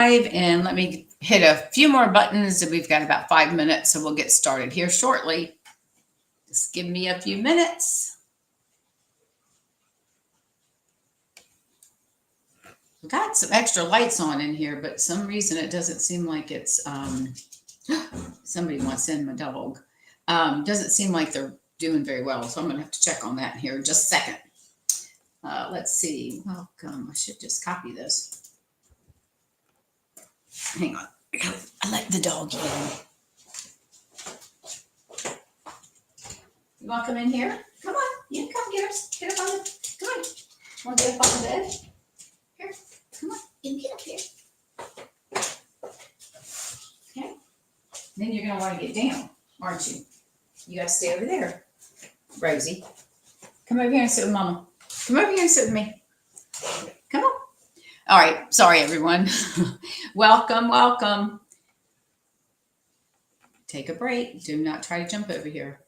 And let me hit a few more buttons. We've got about 5 minutes, so we'll get started here shortly. Just give me a few minutes. We've got some extra lights on in here, but some reason it doesn't seem like it's, somebody wants in my dog. Doesn't seem like they're doing very well, so I'm going to have to check on that here in just a second. Let's see. Welcome. I should just copy this. Hang on. I let the dog in. You want to come in here? Come on. You come get us. Get up on the. Come on. Want to get up on the bed? Here. Come on. You can get up here. Okay. Then you're going to want to get down, aren't you? You got to stay over there, Rosie. Come over here and sit with Mama. Come over here and sit with me. Come on. All right. Sorry, everyone. Welcome, welcome. Take a break. Do not try to jump over here.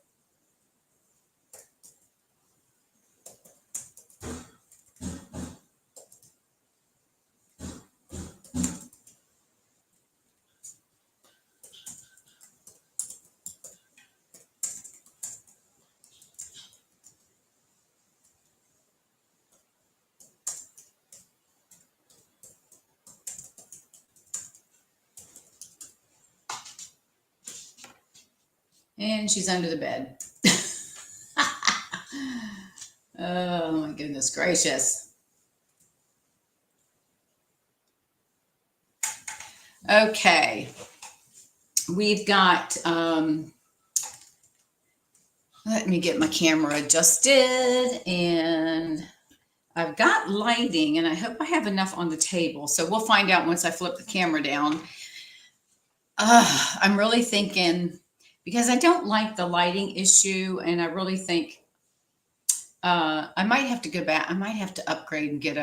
And she's under the bed. Oh my goodness gracious. Okay. We've got, let me get my camera adjusted, and I've got lighting, and I hope I have enough on the table. So we'll find out once I flip the camera down. I'm really thinking, because I don't like the lighting issue, and I really think I might have to go back. I might have to upgrade and get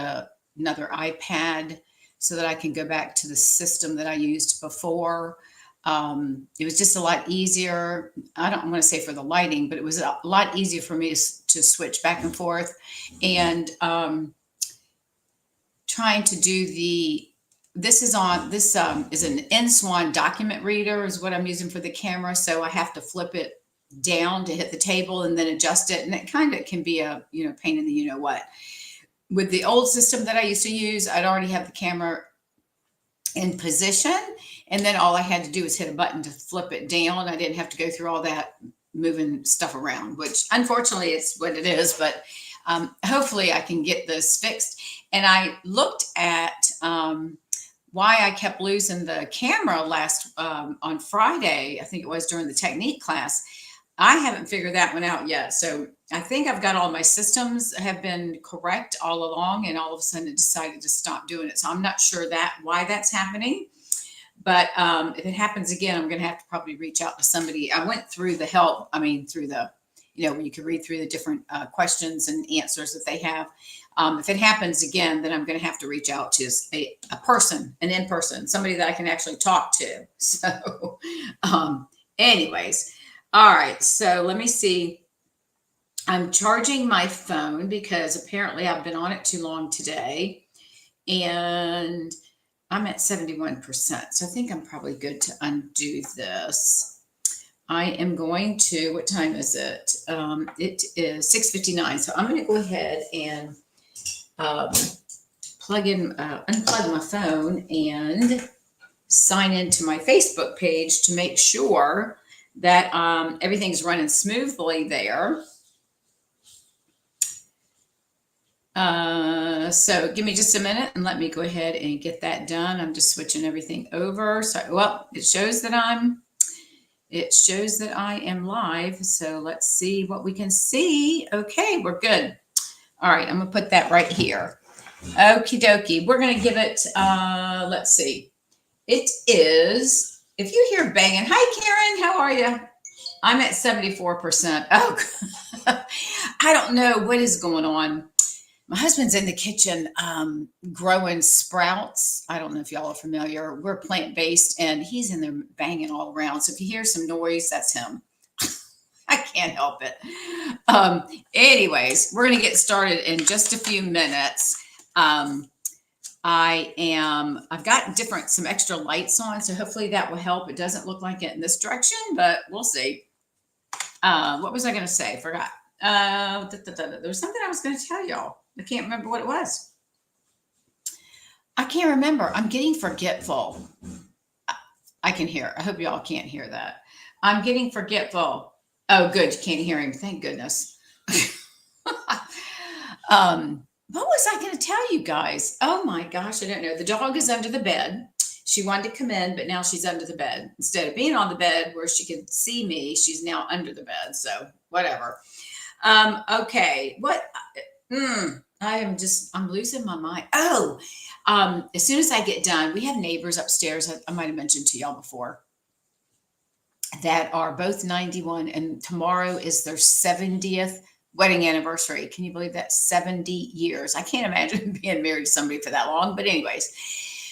another iPad so that I can go back to the system that I used before. It was just a lot easier. I don't want to say for the lighting, but it was a lot easier for me to switch back and forth. And trying to do this is an N-Swan document reader is what I'm using for the camera. So I have to flip it down to hit the table and then adjust it. And it kind of can be a, pain in the you-know-what. With the old system that I used to use, I'd already have the camera in position. And then all I had to do was hit a button to flip it down. I didn't have to go through all that moving stuff around, which unfortunately it's what it is. But hopefully I can get this fixed. And I looked at why I kept losing the camera on Friday. I think it was during the technique class. I haven't figured that one out yet. So I think I've got all my systems have been correct all along, and all of a sudden it decided to stop doing it. So I'm not sure why that's happening. But if it happens again, I'm going to have to probably reach out to somebody. I went through the help. through the, where you can read through the different questions and answers that they have. If it happens again, then I'm going to have to reach out to a person, an in-person, somebody that I can actually talk to. So anyways, all right. So let me see. I'm charging my phone because apparently I've been on it too long today. And I'm at 71%. So I think I'm probably good to undo this. I am going to, what time is it? It is 6:59. So I'm going to go ahead and unplug my phone and sign into my Facebook page to make sure that everything's running smoothly there. So give me just a minute and let me go ahead and get that done. I'm just switching everything over. So, well, it shows that I am live. So let's see what we can see. Okay, we're good. All right, I'm gonna put that right here. Okie dokie. We're gonna give it, let's see. It is, if you hear banging, hi Karen, how are you? I'm at 74%. Oh, I don't know what is going on. My husband's in the kitchen growing sprouts. I don't know if y'all are familiar. We're plant-based, and he's in there banging all around. So if you hear some noise, that's him. I can't help it. Anyways, we're going to get started in just a few minutes. I've got some extra lights on, so hopefully that will help. It doesn't look like it in this direction, but we'll see. What was I going to say? Forgot. There was something I was going to tell y'all. I can't remember what it was. I can't remember. I'm getting forgetful. I can hear. I hope y'all can't hear that. I'm getting forgetful. Oh, good. You can't hear him. Thank goodness. What was I going to tell you guys? Oh my gosh, I don't know. The dog is under the bed. She wanted to come in, but now she's under the bed. Instead of being on the bed where she could see me, she's now under the bed. So whatever. Okay. What? I'm losing my mind. Oh, as soon as I get done, we have neighbors upstairs. I might have mentioned to y'all before that are both 91, and tomorrow is their 70th wedding anniversary. Can you believe that? 70 years. I can't imagine being married to somebody for that long, but anyways.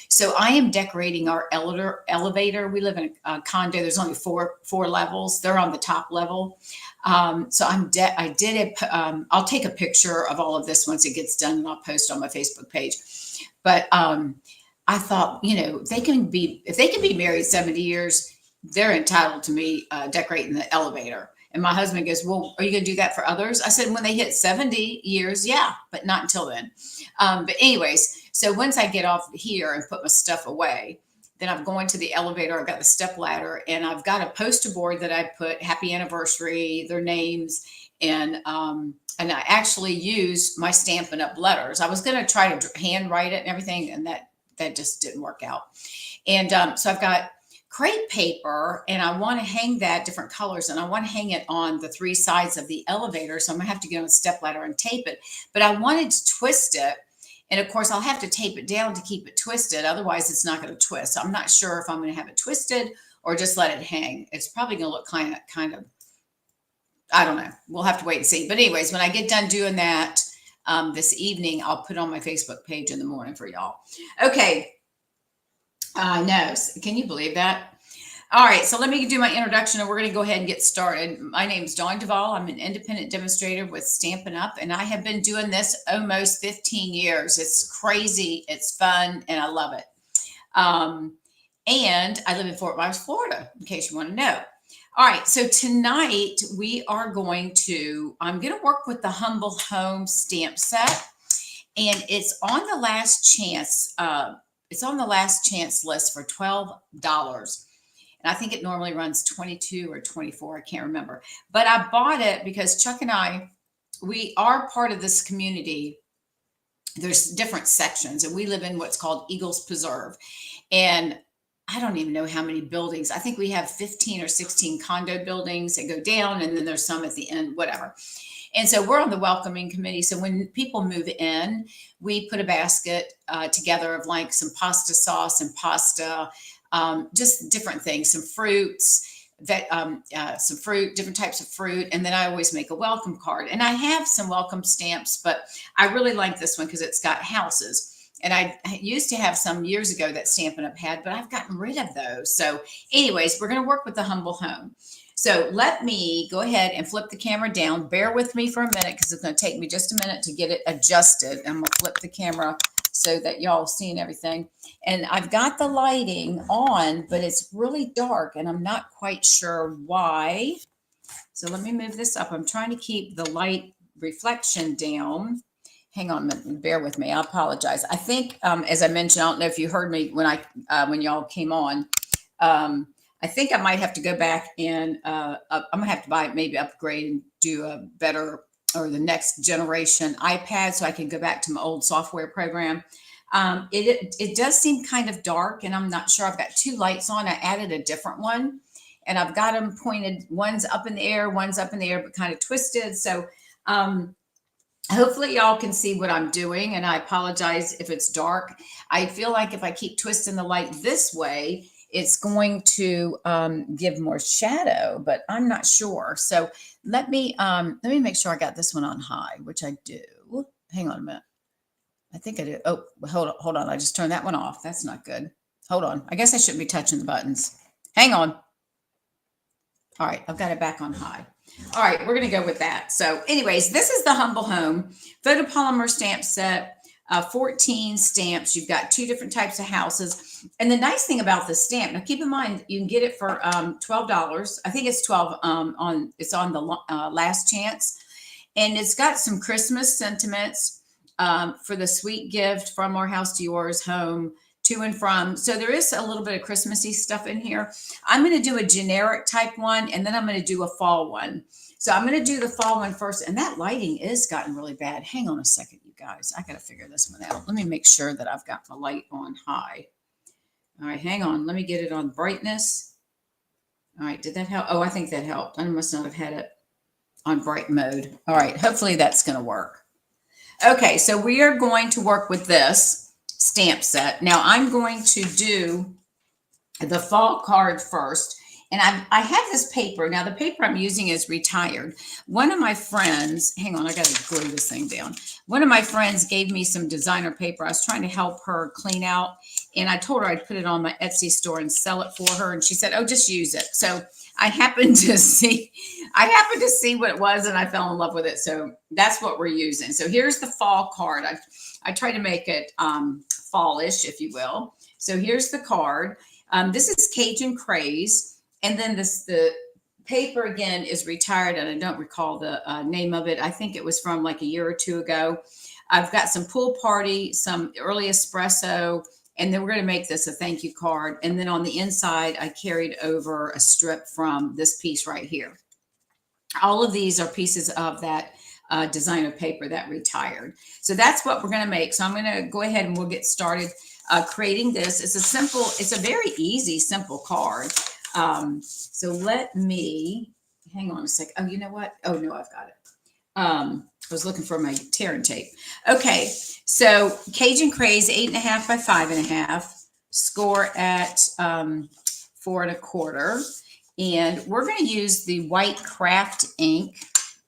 So I am decorating our elevator. We live in a condo. There's only four levels. They're on the top level. So I did it. I'll take a picture of all of this once it gets done, and I'll post on my Facebook page. But I thought, if they can be married 70 years, they're entitled to me decorating the elevator. And my husband goes, well, are you going to do that for others? I said, when they hit 70 years, yeah, but not until then. But anyways, so once I get off here and put my stuff away, then I'm going to the elevator. I've got the step ladder, and I've got a poster board that I put happy anniversary, their names, and I actually used my Stampin' Up letters. I was going to try to handwrite it and everything, and that just didn't work out. And so I've got crepe paper, and I want to hang that different colors, and I want to hang it on the three sides of the elevator. So I'm gonna have to get on a step ladder and tape it, but I wanted to twist it. And of course I'll have to tape it down to keep it twisted. Otherwise it's not going to twist. So I'm not sure if I'm going to have it twisted or just let it hang. It's probably going to look kind of, I don't know. We'll have to wait and see. But anyways, when I get done doing that this evening, I'll put on my Facebook page in the morning for y'all. Okay. No, can you believe that? All right, so let me do my introduction, and we're going to go ahead and get started. My name is Dawn Duvall. I'm an independent demonstrator with Stampin' Up, and I have been doing this almost 15 years. It's crazy, it's fun, and I love it. And I live in Fort Myers, Florida, in case you want to know. All right, so tonight I'm going to work with the Humble Home stamp set, and it's on the last chance. It's on the last chance list for $12. And I think it normally runs 22 or 24. I can't remember. But I bought it because Chuck and I, we are part of this community. There's different sections, and we live in what's called Eagles Preserve. And I don't even know how many buildings. I think we have 15 or 16 condo buildings that go down, and then there's some at the end, whatever. And so we're on the welcoming committee. So when people move in, we put a basket together of like some pasta sauce and pasta, just different things, some fruits, some fruit, different types of fruit. And then I always make a welcome card. And I have some welcome stamps, but I really like this one because it's got houses. And I used to have some years ago that Stampin' Up had, but I've gotten rid of those. So anyways, we're going to work with the Humble Home. So let me go ahead and flip the camera down. Bear with me for a minute because it's going to take me just a minute to get it adjusted. I'm going to flip the camera so that y'all seeing everything. And I've got the lighting on, but it's really dark and I'm not quite sure why. So let me move this up. I'm trying to keep the light reflection down. Hang on a minute, bear with me. I apologize. I think, as I mentioned, I don't know if you heard me when y'all came on. I think I might have to go back and I'm gonna have to maybe upgrade and do a better or the next generation iPad so I can go back to my old software program. It does seem kind of dark, and I'm not sure. I've got two lights on. I added a different one, and I've got them pointed. One's up in the air, but kind of twisted. So hopefully y'all can see what I'm doing, and I apologize if it's dark. I feel like if I keep twisting the light this way, it's going to give more shadow, but I'm not sure. So let me make sure I got this one on high, which I do. Hang on a minute. I think I do. Oh, hold on. I just turned that one off. That's not good. Hold on. I guess I shouldn't be touching the buttons. Hang on. All right. I've got it back on high. All right. We're going to go with that. So anyways, this is the Humble Home photopolymer stamp set. 14 stamps. You've got 2 different types of houses. And the nice thing about the stamp, now keep in mind, you can get it for $12. I think it's 12 it's on the last chance. And it's got some Christmas sentiments for the sweet gift from our house to yours, home to and from. So there is a little bit of Christmassy stuff in here. I'm going to do a generic type one, and then I'm going to do a fall one. So I'm going to do the fall one first. And that lighting is gotten really bad. Hang on a second, you guys. I got to figure this one out. Let me make sure that I've got my light on high. All right, hang on. Let me get it on brightness. All right, did that help? Oh, I think that helped. I must not have had it on bright mode. All right, hopefully that's going to work. Okay, so we are going to work with this stamp set. Now I'm going to do the fall card first. And I have this paper. Now, the paper I'm using is retired. One of my friends, hang on, I got to glue this thing down. One of my friends gave me some designer paper. I was trying to help her clean out. And I told her I'd put it on my Etsy store and sell it for her. And she said, oh, just use it. So I happened to see what it was, and I fell in love with it. So that's what we're using. So here's the fall card. I try to make it fallish, if you will. So here's the card. This is Cajun Craze. And then the paper, again, is retired, and I don't recall the name of it. I think it was from like a year or 2 ago. I've got some pool party, some early espresso, and then we're going to make this a thank you card. And then on the inside, I carried over a strip from this piece right here. All of these are pieces of that designer paper that retired. So that's what we're going to make. So I'm going to go ahead and we'll get started creating this. It's a very easy, simple card. So let me, hang on a sec. Oh, you know what? Oh, no, I've got it. I was looking for my tear and tape. Okay. So Cajun Craze, 8.5 by 5.5, score at 4 1/4. And we're going to use the white craft ink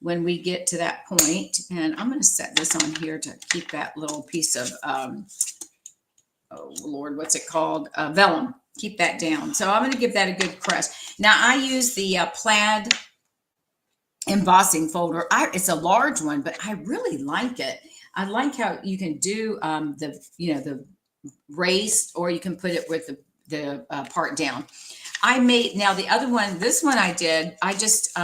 when we get to that point. And I'm going to set this on here to keep that little piece of, oh Lord, what's it called? Vellum. Keep that down. So I'm going to give that a good press. Now I use the plaid embossing folder. It's a large one, but I really like it. I like how you can do the raised, or you can put it with the part down. Now the other one, this one I did, I just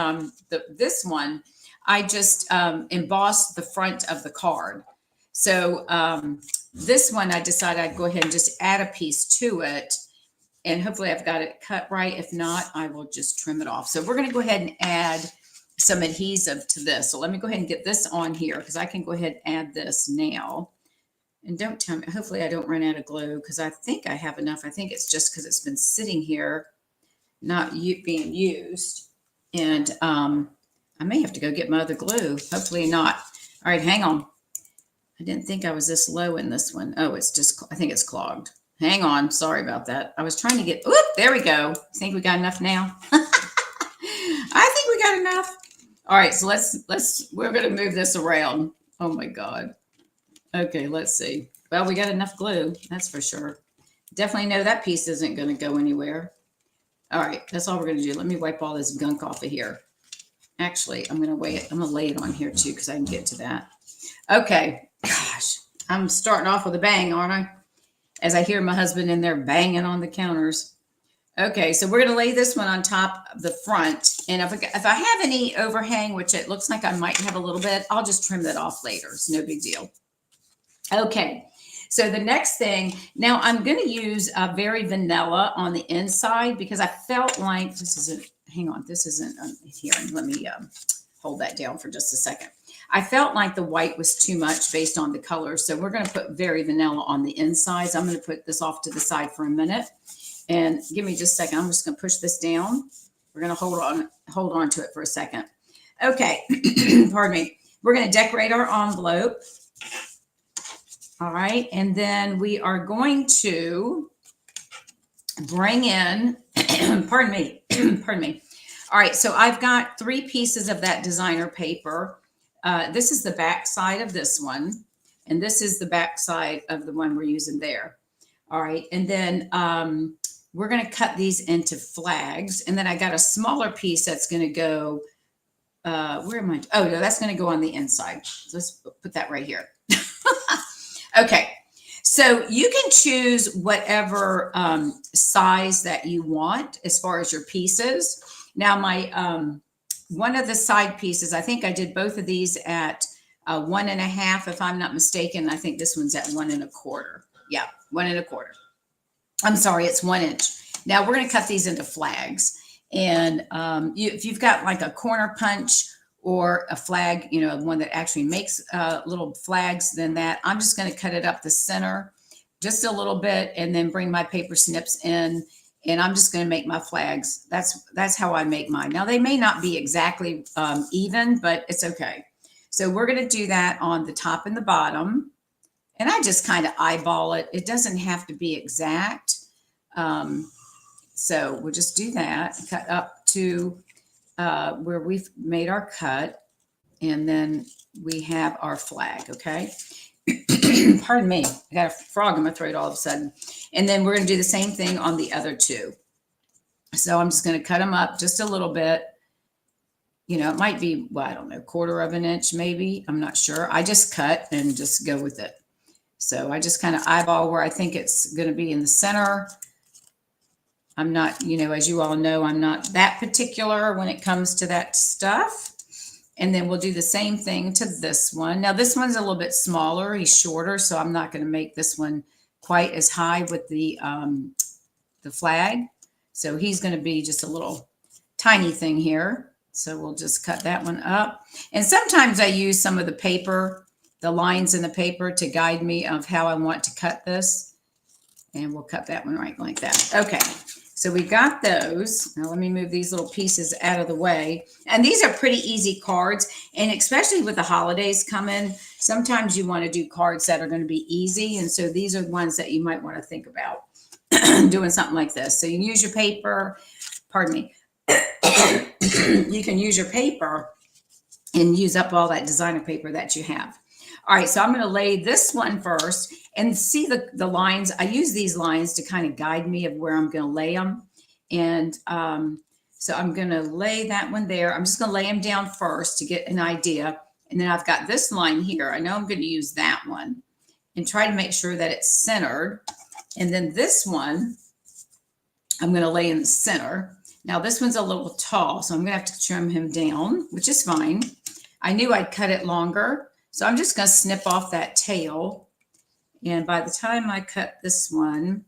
embossed the front of the card. So this one I decided I'd go ahead and just add a piece to it. And hopefully I've got it cut right. If not, I will just trim it off. So we're going to go ahead and add some adhesive to this. So let me go ahead and get this on here, because I can go ahead and add this now. And don't tell me, hopefully I don't run out of glue, because I think I have enough. I think it's just because it's been sitting here, not being used. And I may have to go get my other glue. Hopefully not. All right, hang on. I didn't think I was this low in this one. Oh, it's just, I think it's clogged. Hang on. Sorry about that. I was trying to get, whoop, there we go. Think we got enough now? I think we got enough. All right. So we're going to move this around. Oh my God. Okay. Let's see. Well, we got enough glue. That's for sure. Definitely know that piece isn't going to go anywhere. All right. That's all we're going to do. Let me wipe all this gunk off of here. Actually, I'm going to lay it on here too, because I can get to that. Okay. Gosh, I'm starting off with a bang, aren't I? As I hear my husband in there banging on the counters. Okay, so we're going to lay this one on top of the front. And if I have any overhang, which it looks like I might have a little bit, I'll just trim that off later. It's no big deal. Okay, so the next thing, now I'm going to use very vanilla on the inside, because I felt like this isn't here. Let me hold that down for just a second. I felt like the white was too much based on the color. So we're going to put very vanilla on the inside. So I'm going to put this off to the side for a minute. And give me just a second. I'm just going to push this down. We're going to hold on to it for a second. Okay. Pardon me. We're going to decorate our envelope. All right. And then we are going to bring in, pardon me. Pardon me. All right. So I've got 3 pieces of that designer paper. This is the back side of this one, and this is the back side of the one we're using there. All right. And then we're going to cut these into flags. And then I got a smaller piece that's going to go, where am I? Oh, no, that's going to go on the inside. So let's put that right here. Okay. So you can choose whatever size that you want as far as your pieces. Now my one of the side pieces, I think I did both of these at 1.5, if I'm not mistaken. I think this one's at 1.25. Yeah, 1.25. I'm sorry, it's 1 inch. Now we're going to cut these into flags. And if you've got like a corner punch or a flag, you know, one that actually makes little flags, then that I'm just going to cut it up the center just a little bit and then bring my paper snips in. And I'm just going to make my flags. That's how I make mine. Now they may not be exactly even, but it's okay. So we're going to do that on the top and the bottom. And I just kind of eyeball it. It doesn't have to be exact. So we'll just do that, cut up to where we've made our cut. And then we have our flag, okay? Pardon me, I got a frog in my throat all of a sudden. And then we're going to do the same thing on the other two. So I'm just going to cut them up just a little bit. You know, it might be, well, I don't know, 1/4 inch maybe. I'm not sure. I just cut and just go with it. So I just kind of eyeball where I think it's going to be in the center. I'm not, you know, as you all know, I'm not that particular when it comes to that stuff. And then we'll do the same thing to this one. Now this one's a little bit smaller. He's shorter, so I'm not going to make this one quite as high with the flag. So he's going to be just a little tiny thing here. So we'll just cut that one up. And sometimes I use some of the paper, the lines in the paper to guide me of how I want to cut this. And we'll cut that one right like that. Okay. So we got those. Now let me move these little pieces out of the way. And these are pretty easy cards. And especially with the holidays coming, sometimes you want to do cards that are going to be easy. And so these are the ones that you might want to think about doing something like this. So you can use your paper, pardon me. You can use your paper and use up all that designer paper that you have. All right, so I'm going to lay this one first and see the lines. I use these lines to kind of guide me of where I'm going to lay them. And so I'm going to lay that one there. I'm just going to lay them down first to get an idea. And then I've got this line here. I know I'm going to use that one and try to make sure that it's centered. And then this one, I'm going to lay in the center. Now this one's a little tall, so I'm going to have to trim him down, which is fine. I knew I'd cut it longer. So I'm just going to snip off that tail. And by the time I cut this one,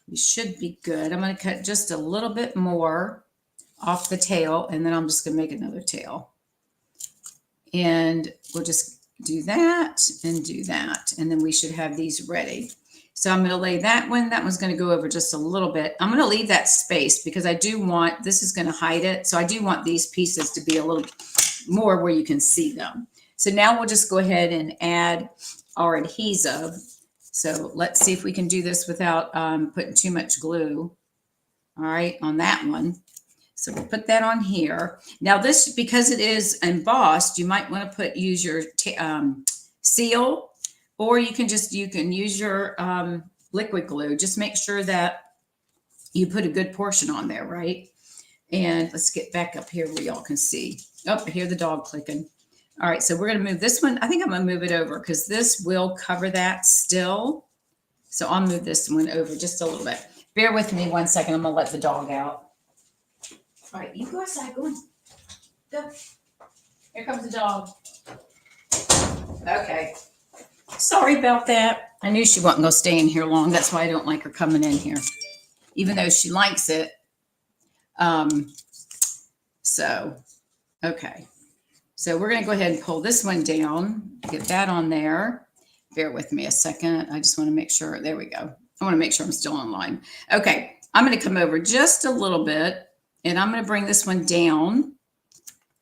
we should be good. I'm going to cut just a little bit more off the tail, and then I'm just going to make another tail. And we'll just do that and do that. And then we should have these ready. So I'm going to lay that one. That one's going to go over just a little bit. I'm going to leave that space because I do want, this is going to hide it. So I do want these pieces to be a little more where you can see them. So now we'll just go ahead and add our adhesive. So let's see if we can do this without putting too much glue. All right, on that one. So we'll put that on here. Now this, because it is embossed, you might want to use your seal, or you can use your liquid glue. Just make sure that you put a good portion on there, right? And let's get back up here where y'all can see. Oh, I hear the dog clicking. All right, so we're going to move this one. I think I'm going to move it over because this will cover that still. So I'll move this one over just a little bit. Bear with me 1 second. I'm going to let the dog out. All right, you go outside. Go on. Go. Here comes the dog. Okay. Sorry about that. I knew she wasn't going to stay in here long. That's why I don't like her coming in here, even though she likes it. Okay. So we're going to go ahead and pull this one down, get that on there. Bear with me a second. I just want to make sure. There we go. I want to make sure I'm still online. Okay. I'm going to come over just a little bit, and I'm going to bring this one down.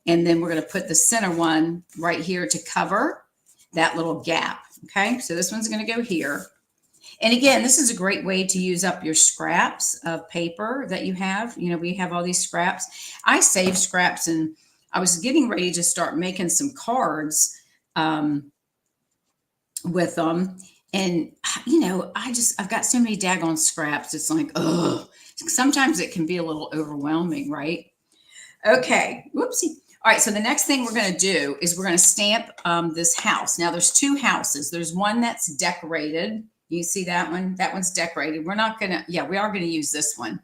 And then we're going to put the center one right here to cover that little gap. Okay. So this one's going to go here. And again, this is a great way to use up your scraps of paper that you have. You know, we have all these scraps. I save scraps, and I was getting ready to start making some cards with them. And, you know, I've got so many daggone scraps. It's like, oh, sometimes it can be a little overwhelming, right? Okay. Whoopsie. All right, so the next thing we're going to do is we're going to stamp this house. Now there's two houses. There's one that's decorated. You see that one? That one's decorated. We're not going to, yeah, we are going to use this one.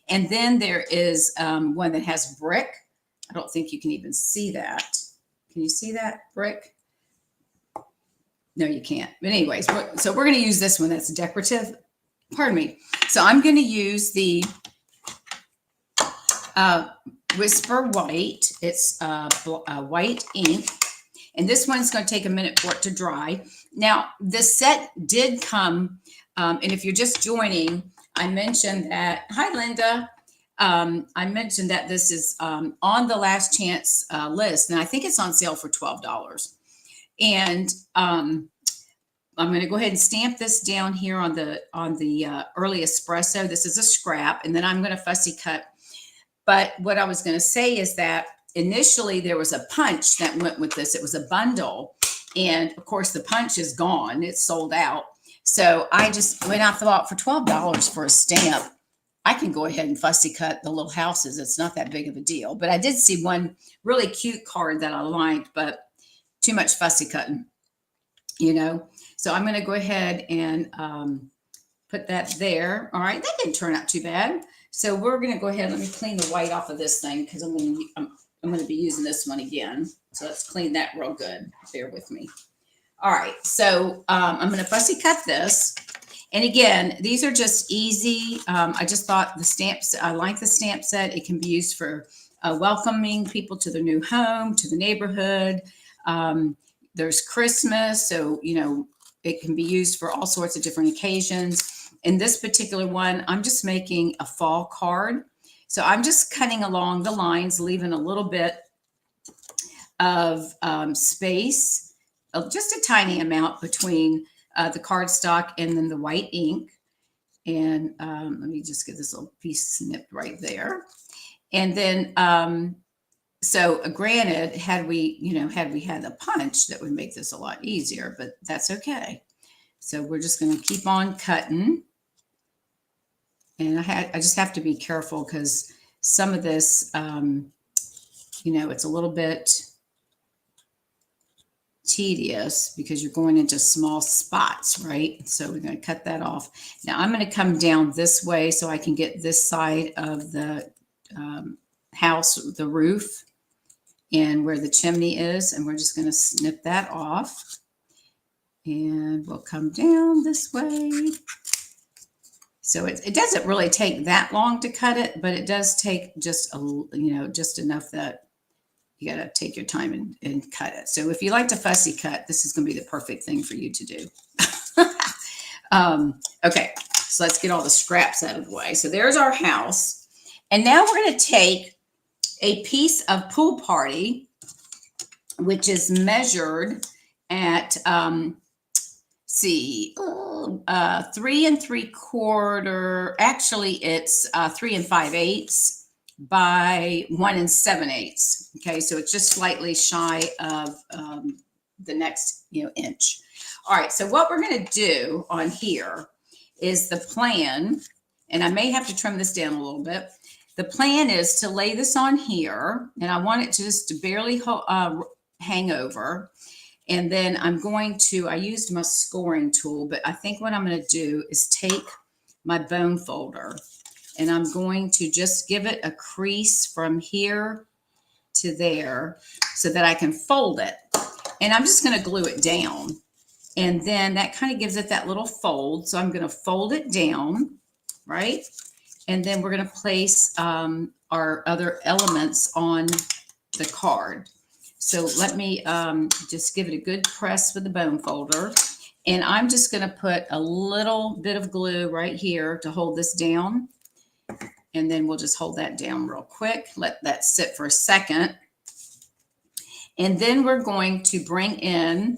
And then there is one that has brick. I don't think you can even see that. Can you see that brick? No, you can't. But anyways, so we're going to use this one that's decorative. Pardon me. So I'm going to use the Whisper White. It's white ink. And this one's going to take a minute for it to dry. Now, this set did come, and if you're just joining, I mentioned that, hi, Linda. I mentioned that this is on the last chance list, and I think it's on sale for $12. And I'm going to go ahead and stamp this down here on the early espresso. This is a scrap, and then I'm going to fussy cut. But what I was going to say is that initially there was a punch that went with this. It was a bundle. And of course the punch is gone. It's sold out. So I just, when I thought for $12 for a stamp, I can go ahead and fussy cut the little houses. It's not that big of a deal. But I did see one really cute card that I liked, but too much fussy cutting, you know. So I'm going to go ahead and put that there. All right, that didn't turn out too bad. So we're going to go ahead. Let me clean the white off of this thing because I'm going to be using this one again. So let's clean that real good. Bear with me. All right. So I'm going to fussy cut this. And again, these are just easy. I just thought the stamps, I like the stamp set. It can be used for welcoming people to their new home, to the neighborhood. There's Christmas. So, you know, it can be used for all sorts of different occasions. In this particular one, I'm just making a fall card. So I'm just cutting along the lines, leaving a little bit of space, just a tiny amount between the cardstock and then the white ink. And let me just get this little piece snipped right there. And then, so granted, had we had a punch, that would make this a lot easier, but that's okay. So we're just going to keep on cutting. And I just have to be careful because some of this, you know, it's a little bit tedious because you're going into small spots, right? So we're going to cut that off. Now I'm going to come down this way so I can get this side of the house, the roof, and where the chimney is. And we're just going to snip that off. And we'll come down this way. So it doesn't really take that long to cut it, but it does take just just enough that you got to take your time and cut it. So if you like to fussy cut, this is going to be the perfect thing for you to do. Okay, so let's get all the scraps out of the way. So there's our house. And now we're going to take a piece of Pool Party, which is measured at 3 3/4. Actually, it's 3 5/8 by 1 7/8. Okay, so it's just slightly shy of the next inch. All right, so what we're going to do on here is the plan, and I may have to trim this down a little bit. The plan is to lay this on here, and I want it to just barely hang over. And then I'm going to, I used my scoring tool, but I think what I'm going to do is take my bone folder and I'm going to just give it a crease from here to there so that I can fold it. And I'm just going to glue it down. And then that kind of gives it that little fold. So I'm going to fold it down, right? And then we're going to place our other elements on the card. So let me just give it a good press with the bone folder. And I'm just going to put a little bit of glue right here to hold this down. And then we'll just hold that down real quick. Let that sit for a second. And then we're going to bring in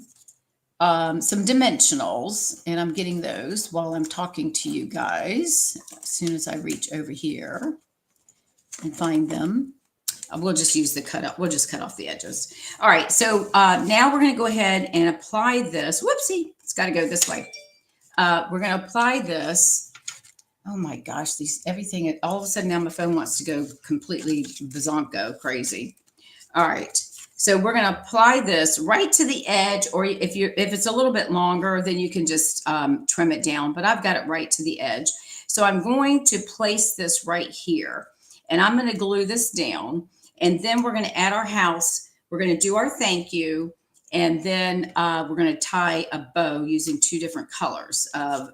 some dimensionals. And I'm getting those while I'm talking to you guys. As soon as I reach over here and find them. We'll just use the cut up. We'll just cut off the edges. All right. So now we're going to go ahead and apply this. Whoopsie. It's got to go this way. We're going to apply this. Oh my gosh. Everything, all of a sudden now my phone wants to go completely bazonko crazy. All right. So we're going to apply this right to the edge, or if it's a little bit longer, then you can just trim it down. But I've got it right to the edge. So I'm going to place this right here, and I'm going to glue this down. And then we're going to add our house. We're going to do our thank you, and then we're going to tie a bow using 2 different colors of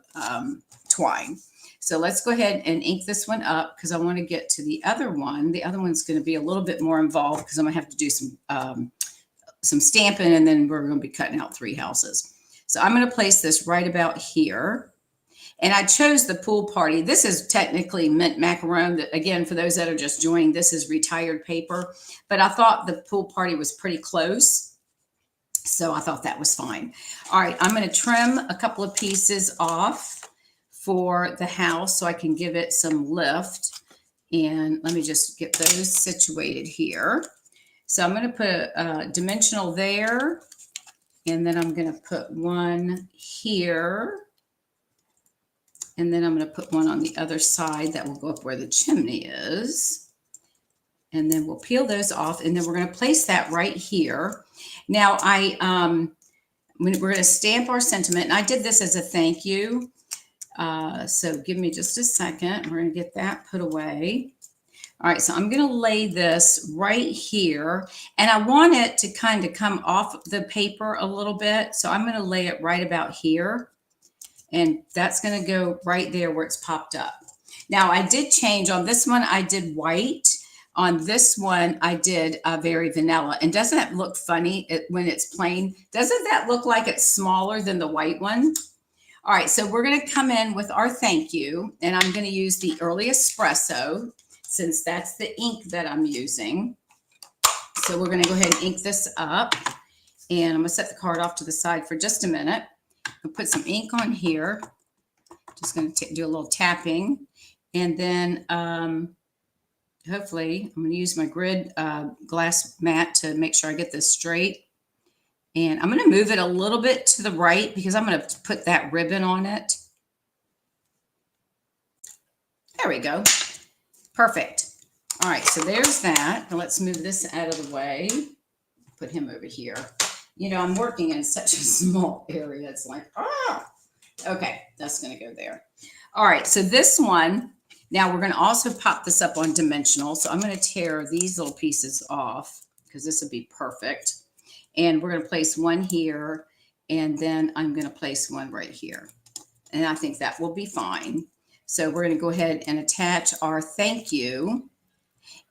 twine. So let's go ahead and ink this one up because I want to get to the other one. The other one's going to be a little bit more involved because I'm going to have to do some stamping, and then we're going to be cutting out 3 houses. So I'm going to place this right about here. And I chose the pool party. This is technically mint macaron. Again, for those that are just joining, this is retired paper. But I thought the pool party was pretty close, so I thought that was fine. All right, I'm going to trim a couple of pieces off for the house so I can give it some lift. And let me just get those situated here. So I'm going to put a dimensional there, and then I'm going to put one here, and then I'm going to put one on the other side that will go up where the chimney is. And then we'll peel those off, and then we're going to place that right here. Now we're going to stamp our sentiment, and I did this as a thank you. So give me just a second. We're going to get that put away. All right, so I'm going to lay this right here, and I want it to kind of come off the paper a little bit. So I'm going to lay it right about here, and that's going to go right there where it's popped up. Now I did change on this one. I did white. On this one, I did very vanilla. And doesn't that look funny when it's plain? Doesn't that look like it's smaller than the white one? All right, so we're going to come in with our thank you, and I'm going to use the early espresso since that's the ink that I'm using. So we're going to go ahead and ink this up, and I'm going to set the card off to the side for just a minute. I'll put some ink on here. Just going to do a little tapping, and then hopefully I'm going to use my grid glass mat to make sure I get this straight. And I'm going to move it a little bit to the right because I'm going to put that ribbon on it. There we go. Perfect. All right, so there's that. Now let's move this out of the way. Put him over here. You know, I'm working in such a small area. It's like, okay, that's going to go there. All right, so this one, now we're going to also pop this up on dimensional. So I'm going to tear these little pieces off because this would be perfect. And we're going to place one here, and then I'm going to place one right here. And I think that will be fine. So we're going to go ahead and attach our thank you.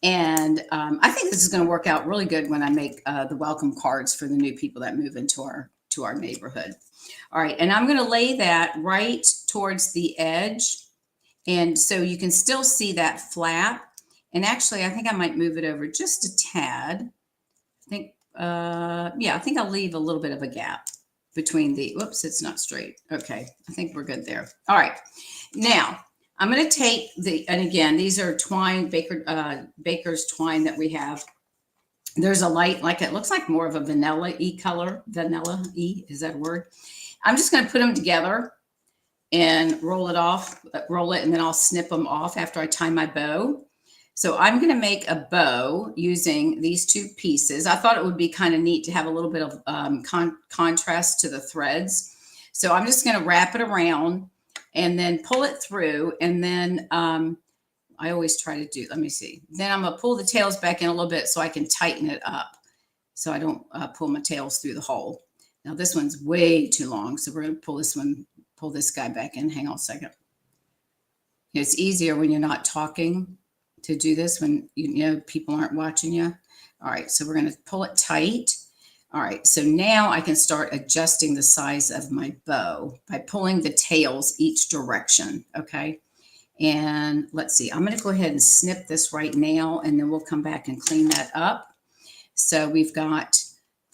And I think this is going to work out really good when I make the welcome cards for the new people that move into our neighborhood. All right, and I'm going to lay that right towards the edge. And so you can still see that flap. And actually, I think I might move it over just a tad. I think I'll leave a little bit of a gap between the, whoops, it's not straight. Okay, I think we're good there. All right, now I'm going to take and again, these are twine, baker's twine that we have. There's a light, like it looks like more of a vanilla-y color. Vanilla-y, is that a word? I'm just going to put them together and roll it, and then I'll snip them off after I tie my bow. So I'm going to make a bow using these 2 pieces. I thought it would be kind of neat to have a little bit of contrast to the threads. So I'm just going to wrap it around and then pull it through. And then I always try to do, let me see. Then I'm going to pull the tails back in a little bit so I can tighten it up so I don't pull my tails through the hole. Now this one's way too long. So we're going to pull this guy back in. Hang on a second. It's easier when you're not talking to do this when you know people aren't watching you. All right, so we're going to pull it tight. All right, so now I can start adjusting the size of my bow by pulling the tails each direction, okay? And let's see, I'm going to go ahead and snip this right now, and then we'll come back and clean that up. So we've got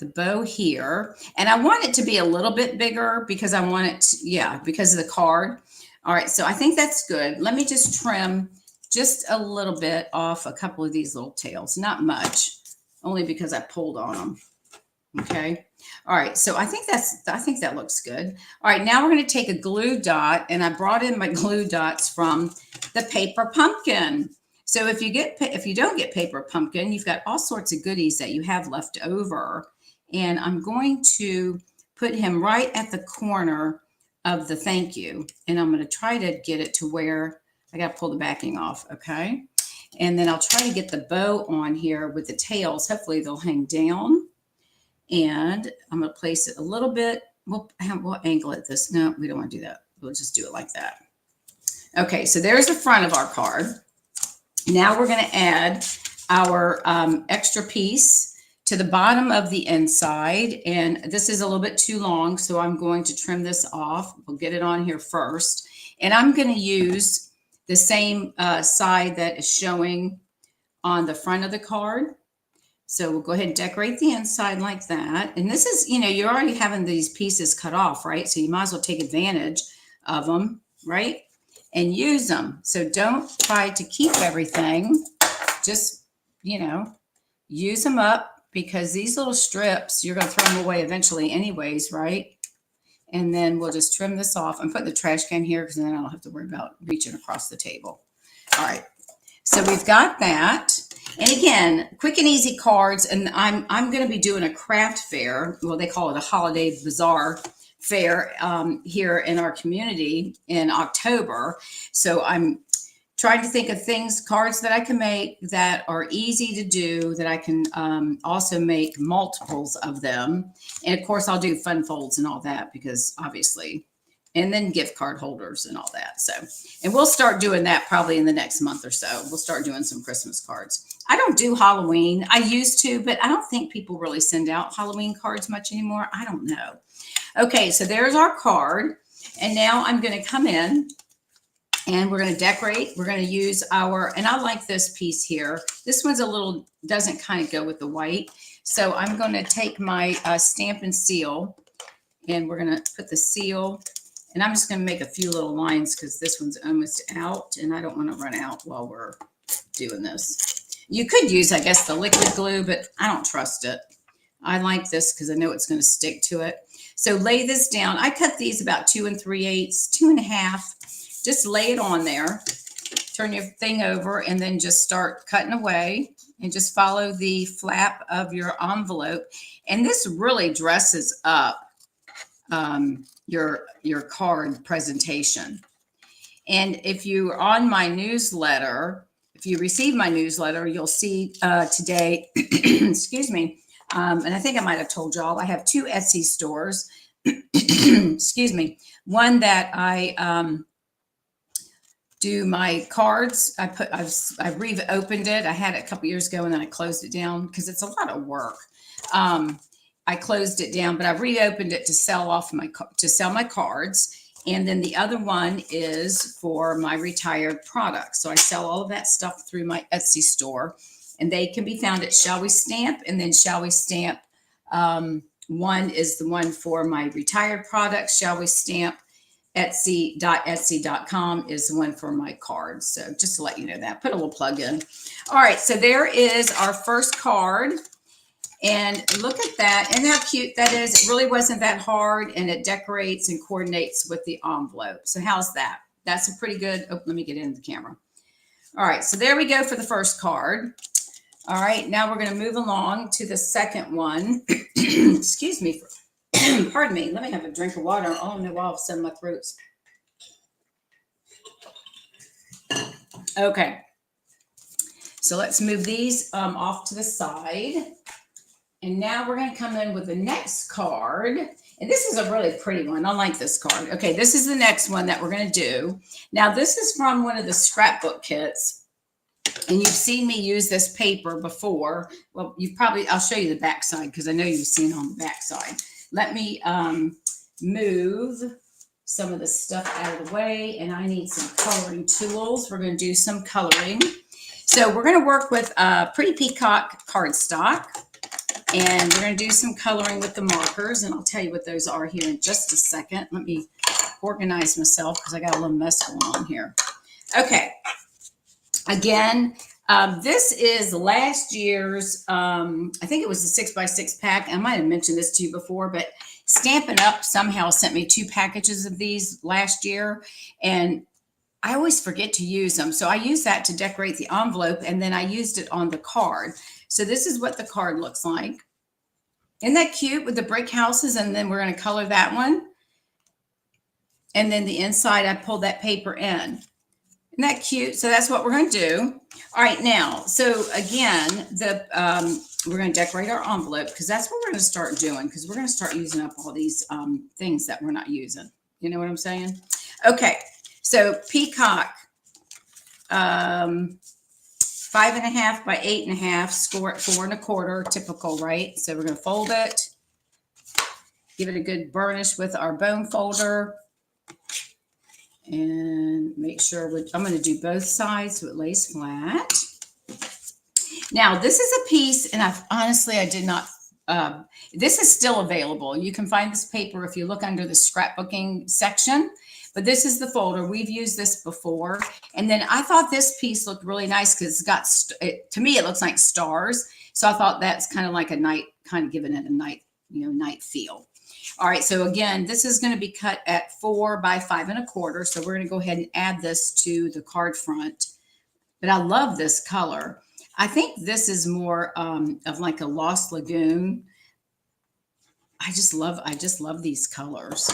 the bow here, and I want it to be a little bit bigger because I want it to, because of the card. All right, so I think that's good. Let me just trim just a little bit off a couple of these little tails, not much, only because I pulled on them. Okay. All right. So I think that looks good. All right. Now we're going to take a glue dot, and I brought in my glue dots from the paper pumpkin. So if you don't get paper pumpkin, you've got all sorts of goodies that you have left over. And I'm going to put him right at the corner of the thank you. And I'm going to try to get it to where I got to pull the backing off. Okay. And then I'll try to get the bow on here with the tails. Hopefully they'll hang down. And I'm going to place it a little bit. We'll angle it this. No, we don't want to do that. We'll just do it like that. Okay, so there's the front of our card. Now we're going to add our extra piece to the bottom of the inside. And this is a little bit too long, so I'm going to trim this off. We'll get it on here first. And I'm going to use the same side that is showing on the front of the card. So we'll go ahead and decorate the inside like that. And this is, you're already having these pieces cut off, right? So you might as well take advantage of them, right? And use them. So don't try to keep everything. Just, use them up, because these little strips, you're going to throw them away eventually anyways, right? And then we'll just trim this off. I'm putting the trash can here because then I don't have to worry about reaching across the table. All right. So we've got that. And again, quick and easy cards. And I'm going to be doing a craft fair. Well, they call it a holiday bazaar fair here in our community in October. So I'm trying to think of cards that I can make that are easy to do, that I can also make multiples of them. And of course, I'll do fun folds and all that, because obviously, and then gift card holders and all that. So, and we'll start doing that probably in the next month or so. We'll start doing some Christmas cards. I don't do Halloween. I used to, but I don't think people really send out Halloween cards much anymore. I don't know. Okay, so there's our card. And now I'm going to come in and we're going to decorate. We're going to use and I like this piece here. This one's doesn't kind of go with the white. So I'm going to take my Stampin Seal, and we're going to put the seal. And I'm just going to make a few little lines because this one's almost out and I don't want to run out while we're doing this. You could use, I guess, the liquid glue, but I don't trust it. I like this because I know it's going to stick to it. So lay this down. I cut these about 2 3/8, 2.5. Just lay it on there. Turn your thing over and then just start cutting away and just follow the flap of your envelope. And this really dresses up your card presentation. And if you're on my newsletter, if you receive my newsletter, you'll see today, excuse me, and I think I might have told y'all, I have 2 Etsy stores. Excuse me. One that I do my cards. I've reopened it. I had it a couple years ago and then I closed it down because it's a lot of work. I closed it down, but I reopened it to sell my cards. And then the other one is for my retired products. So I sell all of that stuff through my Etsy store, and they can be found at Shall We Stamp. And then Shall We Stamp, one is the one for my retired products. Shall We Stamp Etsy.etsy.com is the one for my cards. So just to let you know that, put a little plug in. All right, so there is our first card. And look at that, and how cute that is. It really wasn't that hard, and it decorates and coordinates with the envelope. So how's that? That's a pretty good, let me get into the camera. All right, so there we go for the first card. All right, now we're going to move along to the second one. Excuse me, pardon me. Let me have a drink of water. Oh no, all of a sudden my throat's. Okay, so let's move these off to the side. And now we're going to come in with the next card. And this is a really pretty one. I like this card. Okay, this is the next one that we're going to do. Now, this is from one of the scrapbook kits. And you've seen me use this paper before. Well, I'll show you the back side because I know you've seen it on the back side. Let me move some of the stuff out of the way. And I need some coloring tools. We're going to do some coloring. So we're going to work with Pretty Peacock cardstock. And we're going to do some coloring with the markers, and I'll tell you what those are here in just a second. Let me organize myself because I got a little mess going on here. Okay. Again, this is last year's, I think it was a 6x6 pack. I might have mentioned this to you before, but Stampin' Up! Somehow sent me 2 packages of these last year, and I always forget to use them. So I use that to decorate the envelope, and then I used it on the card. So this is what the card looks like. Isn't that cute with the brick houses? And then we're going to color that one. And then the inside, I pulled that paper in. Isn't that cute? So that's what we're going to do. All right, now, so again, we're going to decorate our envelope because that's what we're going to start doing, because we're going to start using up all these things that we're not using. You know what I'm saying? Okay, so peacock, 5.5 by 8.5, score at 4 1/4, typical, right? So we're going to fold it, give it a good burnish with our bone folder. And make sure I'm going to do both sides so it lays flat. Now, this is a piece, and I did not, this is still available. You can find this paper if you look under the scrapbooking section, but this is the folder. We've used this before. And then I thought this piece looked really nice because it's got, to me, it looks like stars. So I thought that's kind of like a night, kind of giving it a night, night feel. All right, so again, this is going to be cut at 4 by 5 1/4. So we're going to go ahead and add this to the card front. But I love this color. I think this is more of like a Lost Lagoon. I just love these colors.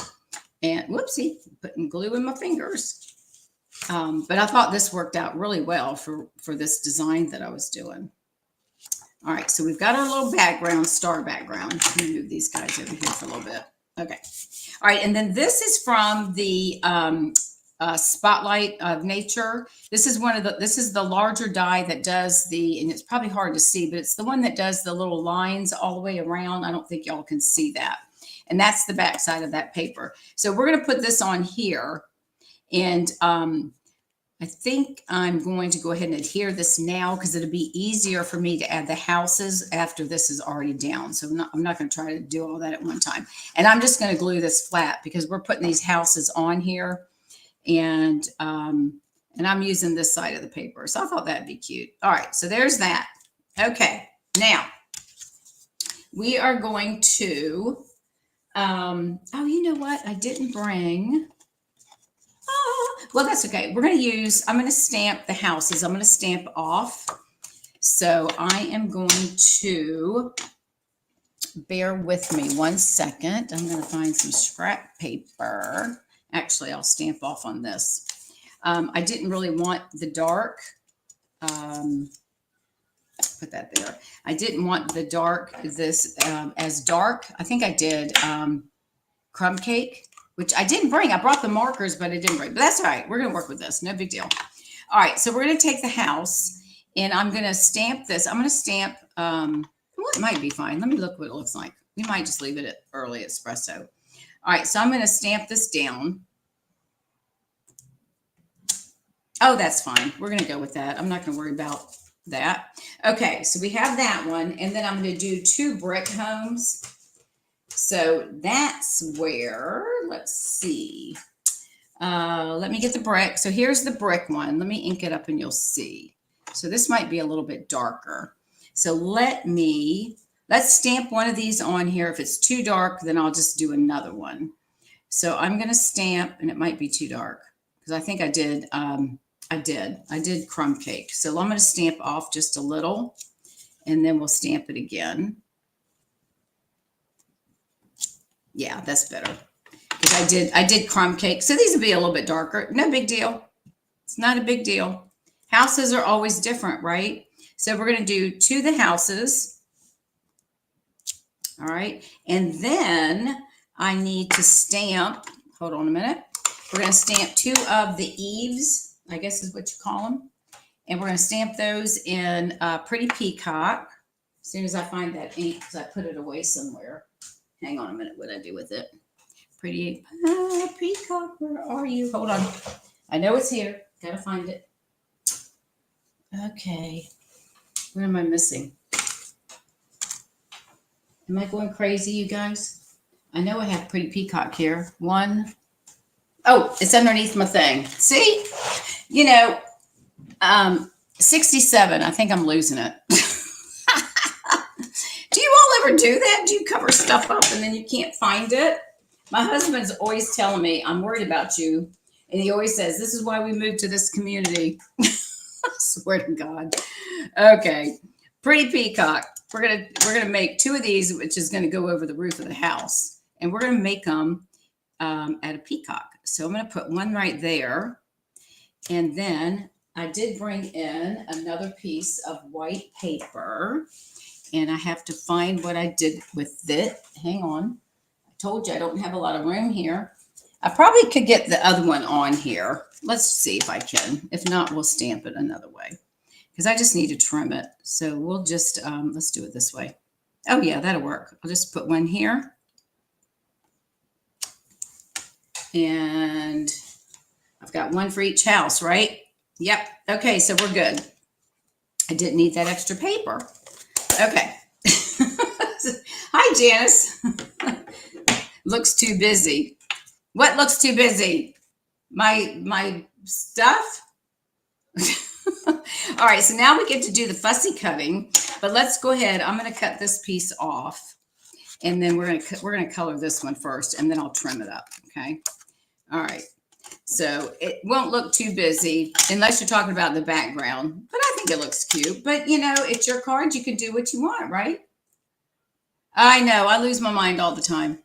And whoopsie, putting glue in my fingers. But I thought this worked out really well for this design that I was doing. All right, so we've got our little background, star background. Let me move these guys over here for a little bit. Okay. All right, and then this is from the Spotlight of Nature. This is this is the larger die that does and it's probably hard to see, but it's the one that does the little lines all the way around. I don't think y'all can see that. And that's the back side of that paper. So we're going to put this on here, and I think I'm going to go ahead and adhere this now because it'll be easier for me to add the houses after this is already down. So I'm not going to try to do all that at one time. And I'm just going to glue this flat because we're putting these houses on here. And I'm using this side of the paper. So I thought that'd be cute. All right, so there's that. Okay, now we are going to, oh, you know what? I didn't bring... well, that's okay. I'm going to stamp the houses. I'm going to stamp off. So I am going to, bear with me 1 second. I'm going to find some scrap paper. Actually, I'll stamp off on this. I didn't really want the dark. Put that there. I didn't want the dark, as dark. I think I did crumb cake, which I didn't bring. I brought the markers, but I didn't bring. But that's all right. We're going to work with this. No big deal. All right. So we're going to take the house, and I'm going to stamp this. I'm going to stamp, well, it might be fine. Let me look what it looks like. We might just leave it at early espresso. All right. So I'm going to stamp this down. Oh, that's fine. We're going to go with that. I'm not going to worry about that. Okay. So we have that one, and then I'm going to do 2 brick homes. So that's where, let's see. Let me get the brick. So here's the brick one. Let me ink it up and you'll see. So this might be a little bit darker. So let's stamp one of these on here. If it's too dark, then I'll just do another one. So I'm going to stamp, and it might be too dark because I think I did crumb cake. So I'm going to stamp off just a little, and then we'll stamp it again. Yeah, that's better. Because I did crumb cake. So these will be a little bit darker. No big deal. It's not a big deal. Houses are always different, right? So we're going to do 2 of the houses. All right. And then I need to stamp, hold on a minute. We're going to stamp 2 of the eaves, I guess is what you call them. And we're going to stamp those in Pretty Peacock. As soon as I find that ink, because I put it away somewhere. Hang on a minute, what I do with it. Pretty Peacock, where are you? Hold on. I know it's here. Gotta find it. Okay. Where am I missing? Am I going crazy, you guys? I know I have Pretty Peacock here. 1. Oh, it's underneath my thing. See? 67. I think I'm losing it. Do you all ever do that? Do you cover stuff up and then you can't find it? My husband's always telling me, I'm worried about you. And he always says, this is why we moved to this community. I swear to God. Okay. Pretty peacock. We're gonna make 2 of these, which is gonna go over the roof of the house. And we're gonna make them at a peacock. So I'm gonna put one right there. And then I did bring in another piece of white paper. And I have to find what I did with it. Hang on. I told you I don't have a lot of room here. I probably could get the other one on here. Let's see if I can. If not, we'll stamp it another way because I just need to trim it. So we'll just, let's do it this way. Oh yeah, that'll work. I'll just put one here. And I've got one for each house, right? Yep. Okay, so we're good. I didn't need that extra paper. Okay. Hi, Janice. Looks too busy. What looks too busy? My stuff? All right, so now we get to do the fussy cutting, but let's go ahead. I'm going to cut this piece off, and then we're going to color this one first, and then I'll trim it up, okay? All right. So it won't look too busy unless you're talking about the background, but I think it looks cute. But, you know, it's your card. You can do what you want, right? I know. I lose my mind all the time.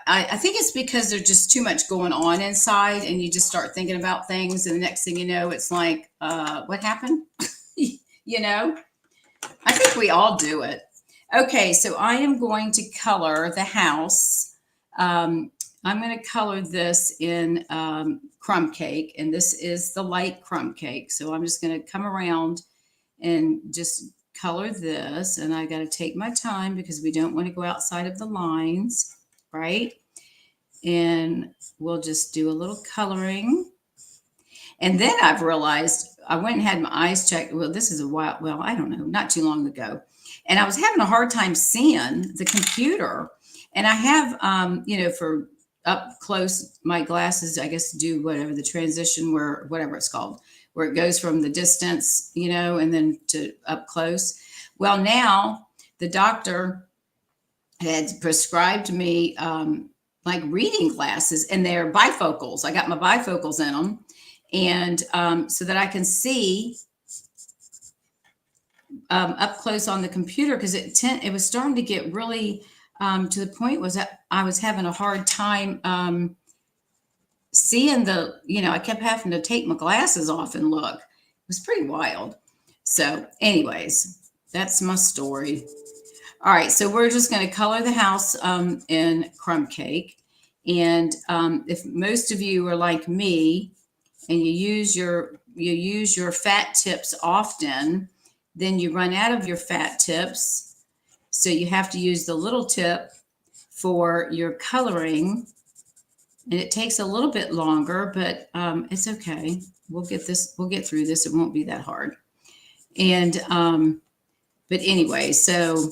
I think it's because there's just too much going on inside and you just start thinking about things. And the next thing you know, it's like, what happened? You know, I think we all do it. Okay, so I am going to color the house. I'm going to color this in crumb cake, and this is the light crumb cake. So I'm just going to come around and just color this, and I got to take my time because we don't want to go outside of the lines, right? And we'll just do a little coloring. And then I've realized I went and had my eyes checked. Well, this is a while, well, I don't know, not too long ago. And I was having a hard time seeing the computer. And I have, you know, for up close, my glasses, I guess, do whatever the transition where, whatever it's called, where it goes from the distance, you know, and then to up close. Well, now the doctor had prescribed me like reading glasses, and they're bifocals. I got my bifocals in them, and so that I can see up close on the computer, because it was starting to get really to the point was that I was having a hard time seeing the, you know, I kept having to take my glasses off and look. It was pretty wild. So anyways, that's my story. All right, so we're just going to color the house in crumb cake. And if most of you are like me and you use your fat tips often, then you run out of your fat tips. So you have to use the little tip for your coloring. And it takes a little bit longer, but it's okay. We'll get through this. It won't be that hard. And but anyway, so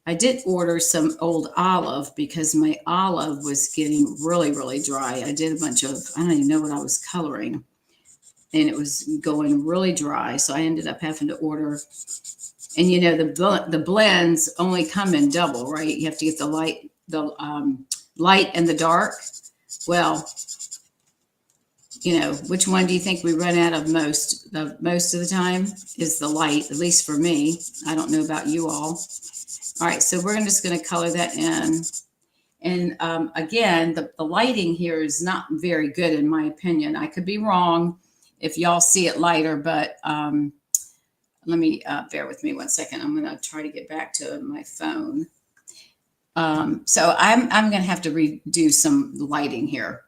I did order some old olive because my olive was getting really, really dry. I did a bunch of, I don't even know what I was coloring, and it was going really dry. So I ended up having to order, and you know, the blends only come in double, right? You have to get the light and the dark. Well, you know, which one do you think we run out of most of the time? Is the light, at least for me. I don't know about you all. All right, so we're just going to color that in. And again, the lighting here is not very good in my opinion. I could be wrong if y'all see it lighter, but let me bear with me 1 second. I'm going to try to get back to my phone. So I'm going to have to redo some lighting here.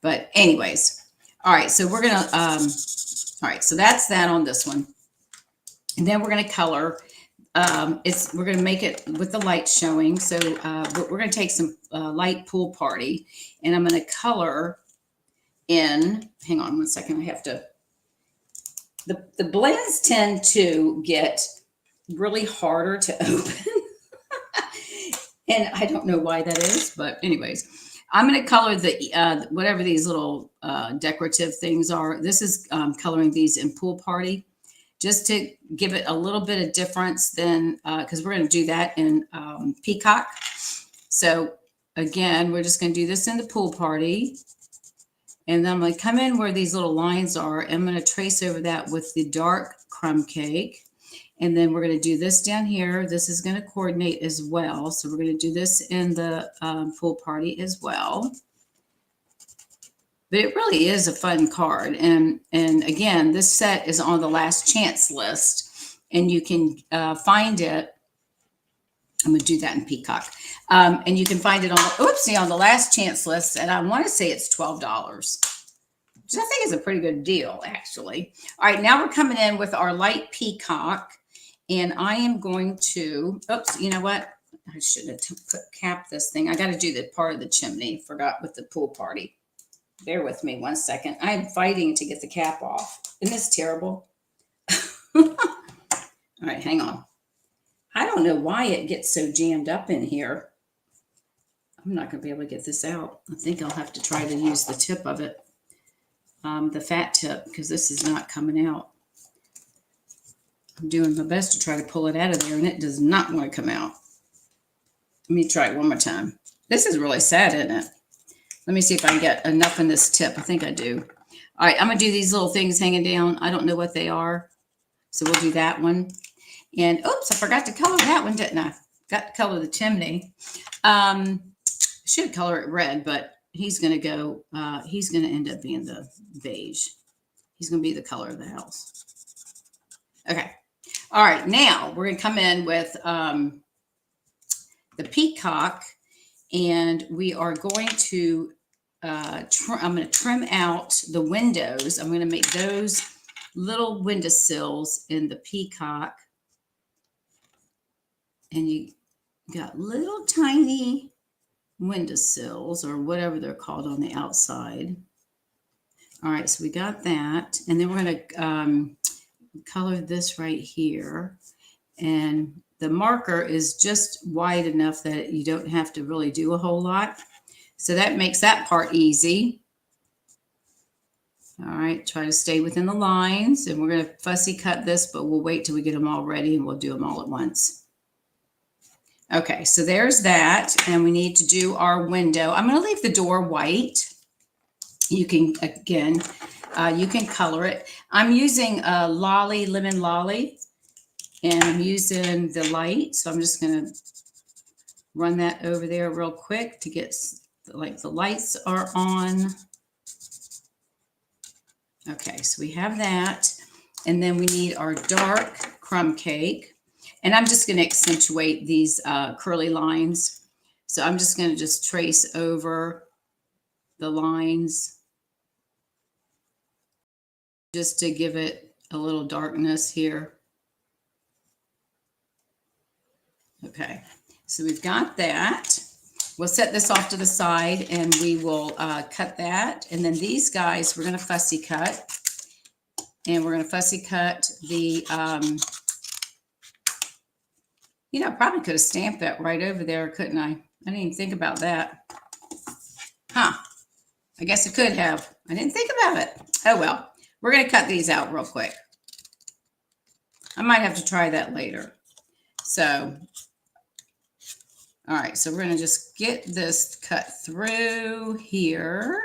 But anyways, all right, so we're going to, all right, so that's that on this one. And then we're going to color. We're going to make it with the light showing. So we're going to take some light pool party, and I'm going to color in, hang on 1 second. I have to, the blends tend to get really harder to open. And I don't know why that is, but anyways, I'm going to color the, whatever these little decorative things are. This is coloring these in pool party, just to give it a little bit of difference than, because we're going to do that in peacock. So again, we're just going to do this in the pool party. And I'm going to come in where these little lines are. I'm going to trace over that with the dark crumb cake. And then we're going to do this down here. This is going to coordinate as well. So we're going to do this in the pool party as well. But it really is a fun card. And again, this set is on the last chance list. And you can find it. I'm going to do that in Peacock. And you can find it on on the last chance list. And I want to say it's $12, which I think is a pretty good deal, actually. All right, now we're coming in with our light Peacock. And I am going to, you know what? I shouldn't have capped this thing. I got to do the part of the chimney. Forgot with the pool party. Bear with me 1 second. I'm fighting to get the cap off. Isn't this terrible? All right, hang on. I don't know why it gets so jammed up in here. I'm not going to be able to get this out. I think I'll have to try to use the tip of it, the fat tip, because this is not coming out. I'm doing my best to try to pull it out of there, and it does not want to come out. Let me try it one more time. This is really sad, isn't it? Let me see if I can get enough in this tip. I think I do. All right, I'm going to do these little things hanging down. I don't know what they are, so we'll do that one. And oops, I forgot to color that one, didn't I? Got to color the chimney. Should color it red, but he's going to go, he's going to end up being the beige. He's going to be the color of the house. Okay. All right. Now we're going to come in with the peacock, and we are going to, I'm going to trim out the windows. I'm going to make those little windowsills in the peacock. And you got little tiny windowsills or whatever they're called on the outside. All right, so we got that. And then we're going to color this right here. And the marker is just wide enough that you don't have to really do a whole lot. So that makes that part easy. All right, try to stay within the lines. And we're going to fussy cut this, but we'll wait till we get them all ready and we'll do them all at once. Okay, so there's that, and we need to do our window. I'm going to leave the door white. You can, again, you can color it. I'm using a lolly, lemon lolly, and I'm using the light. So I'm just going to run that over there real quick to get, like, the lights are on. Okay, so we have that, and then we need our dark crumb cake. And I'm just going to accentuate these curly lines. So I'm just going to just trace over the lines just to give it a little darkness here. Okay, so we've got that. We'll set this off to the side and we will cut that. And then these guys, we're going to fussy cut. And we're going to fussy cut the... you know, I probably could have stamped that right over there, couldn't I? I didn't even think about that. Huh. I guess I could have. I didn't think about it. Oh, well. We're going to cut these out real quick. I might have to try that later. So, all right. So we're going to just get this cut through here.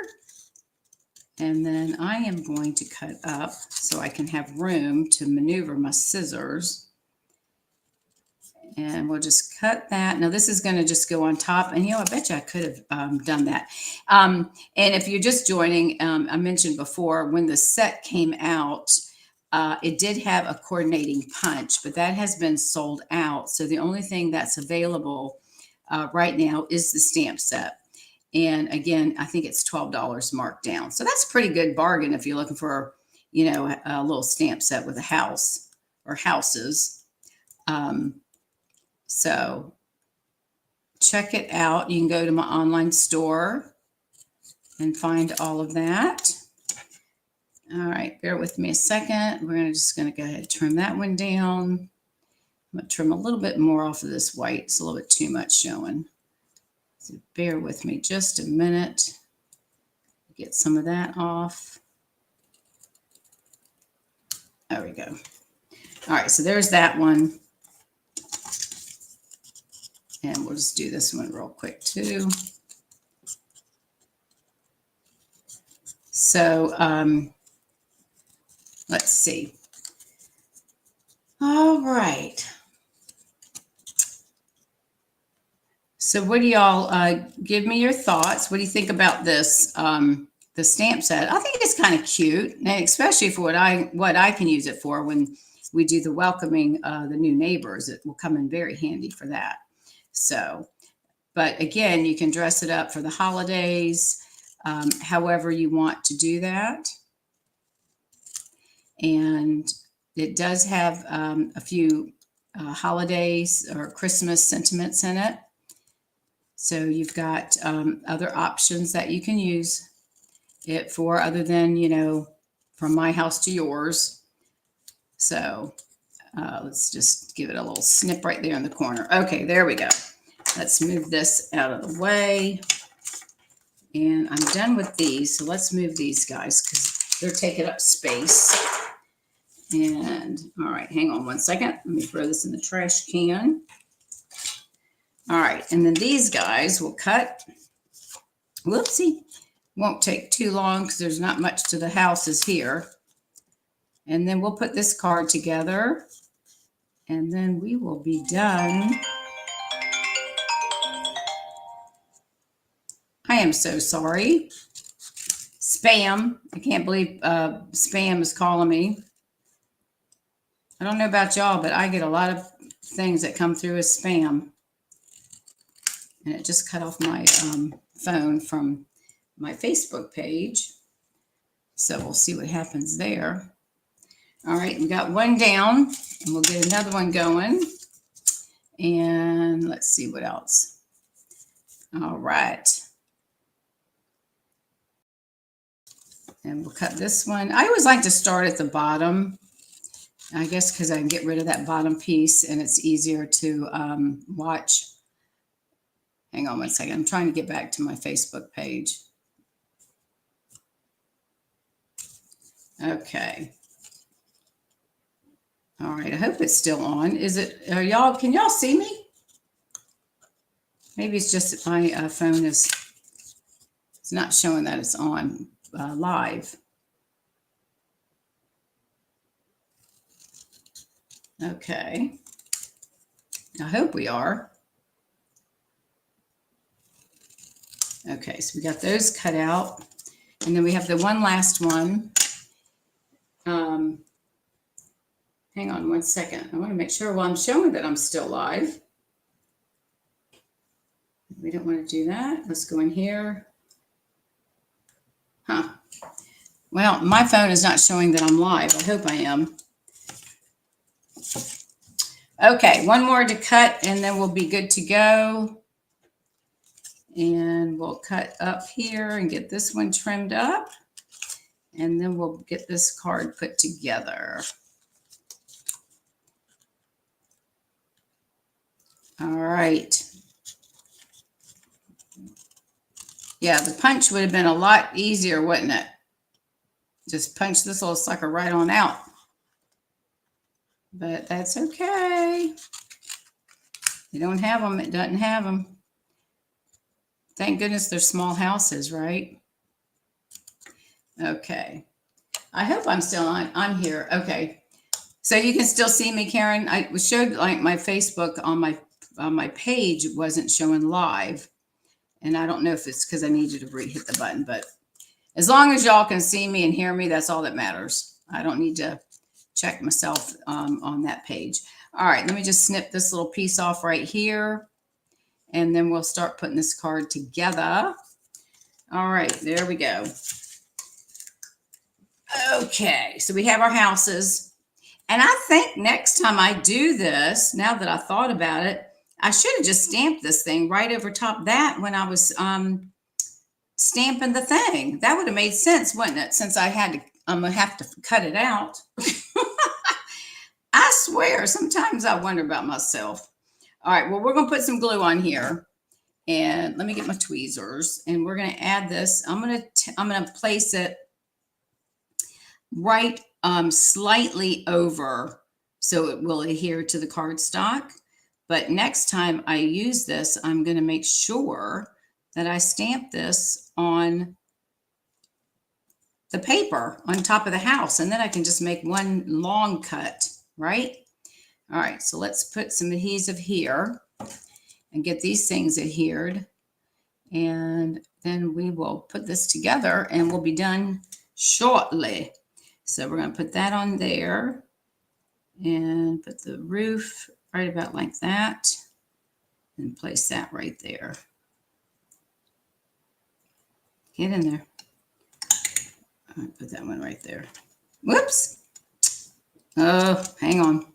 And then I am going to cut up so I can have room to maneuver my scissors. And we'll just cut that. Now this is going to just go on top. And, you know, I bet you I could have done that. And if you're just joining, I mentioned before when the set came out, it did have a coordinating punch, but that has been sold out. So the only thing that's available right now is the stamp set. And again, I think it's $12 marked down. So that's a pretty good bargain if you're looking for, you know, a little stamp set with a house or houses. So check it out. You can go to my online store and find all of that. All right, bear with me a second. We're just going to go ahead and trim that one down. I'm going to trim a little bit more off of this white. It's a little bit too much showing. So bear with me just a minute. Get some of that off. There we go. All right, so there's that one. And we'll just do this one real quick too. So let's see. All right. So what do y'all give me your thoughts? What do you think about this the stamp set? I think it's kind of cute, and especially for what I can use it for when we do the welcoming the new neighbors. It will come in very handy for that. So, but again, you can dress it up for the holidays, however you want to do that. And it does have a few holidays or Christmas sentiments in it. So you've got other options that you can use it for other than, you know, from my house to yours. So let's just give it a little snip right there in the corner. Okay, there we go. Let's move this out of the way. And I'm done with these. So let's move these guys because they're taking up space. And all right, hang on one second. Let me throw this in the trash can. All right, and then these guys will cut. Whoopsie. Won't take too long because there's not much to the houses here. And then we'll put this card together. And then we will be done. I am so sorry. Spam. I can't believe spam is calling me. I don't know about y'all, but I get a lot of things that come through as spam. And it just cut off my phone from my Facebook page. So we'll see what happens there. All right, we got one down, and we'll get another one going. And let's see what else. All right. And we'll cut this one. I always like to start at the bottom. I guess because I can get rid of that bottom piece, and it's easier to watch. Hang on one second. I'm trying to get back to my Facebook page. Okay. All right. I hope it's still on. Is it? Are y'all? Can y'all see me? Maybe it's just that my phone is. It's not showing that it's on live. Okay. I hope we are. Okay, so we got those cut out. And then we have the one last one. Hang on one second. I want to make sure while I'm showing that I'm still live. We don't want to do that. Let's go in here. Huh. Well, my phone is not showing that I'm live. I hope I am. Okay, one more to cut and then we'll be good to go. And we'll cut up here and get this one trimmed up. And then we'll get this card put together. All right. Yeah, the punch would have been a lot easier, wouldn't it? Just punch this little sucker right on out. But that's okay. You don't have them. It doesn't have them. Thank goodness they're small houses, right? Okay. I hope I'm still on. I'm here. Okay. So you can still see me, Karen. I showed like my Facebook on my page wasn't showing live. And I don't know if it's because I need you to hit the button, but as long as y'all can see me and hear me, that's all that matters. I don't need to check myself on that page. All right, let me just snip this little piece off right here. And then we'll start putting this card together. All right, there we go. Okay, so we have our houses. And I think next time I do this, now that I thought about it, I should have just stamped this thing right over top that when I was stamping the thing. That would have made sense, wouldn't it? Since I'm gonna have to cut it out. I swear, sometimes I wonder about myself. All right, well, we're gonna put some glue on here. And let me get my tweezers. And we're gonna add this. I'm gonna place it right slightly over so it will adhere to the cardstock. But next time I use this, I'm going to make sure that I stamp this on the paper on top of the house, and then I can just make one long cut, right? All right, so let's put some adhesive here and get these things adhered. And then we will put this together and we'll be done shortly. So we're going to put that on there and put the roof right about like that and place that right there. Get in there. I'll put that one right there. Whoops. Oh, hang on.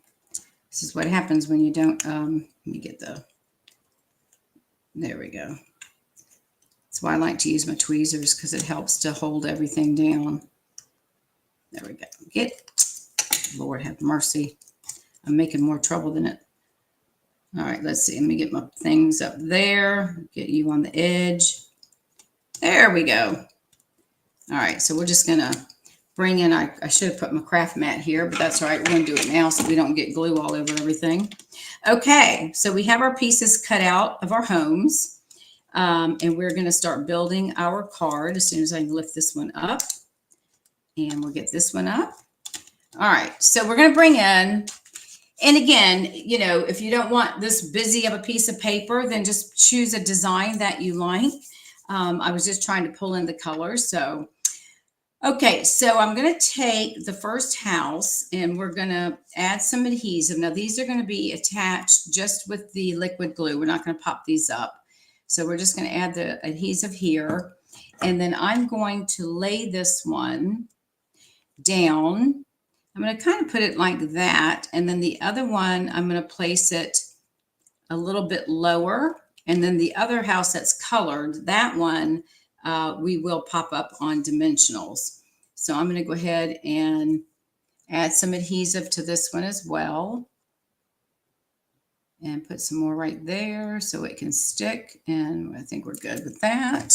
This is what happens when you don't, let me get there we go. That's why I like to use my tweezers, because it helps to hold everything down. There we go. Lord have mercy. I'm making more trouble than it. All right, let's see. Let me get my things up there. Get you on the edge. There we go. All right, so we're just going to bring in, I should have put my craft mat here, but that's all right. We're going to do it now so we don't get glue all over everything. Okay, so we have our pieces cut out of our homes, and we're going to start building our card as soon as I can lift this one up. And we'll get this one up. All right, so we're going to bring in, and again, you know, if you don't want this busy of a piece of paper, then just choose a design that you like. I was just trying to pull in the colors. So, okay, so I'm going to take the first house and we're going to add some adhesive. Now, these are going to be attached just with the liquid glue. We're not going to pop these up. So we're just going to add the adhesive here. And then I'm going to lay this one down. I'm going to kind of put it like that. And then the other one, I'm going to place it a little bit lower. And then the other house that's colored, that one, we will pop up on dimensionals. So I'm going to go ahead and add some adhesive to this one as well. And put some more right there so it can stick. And I think we're good with that.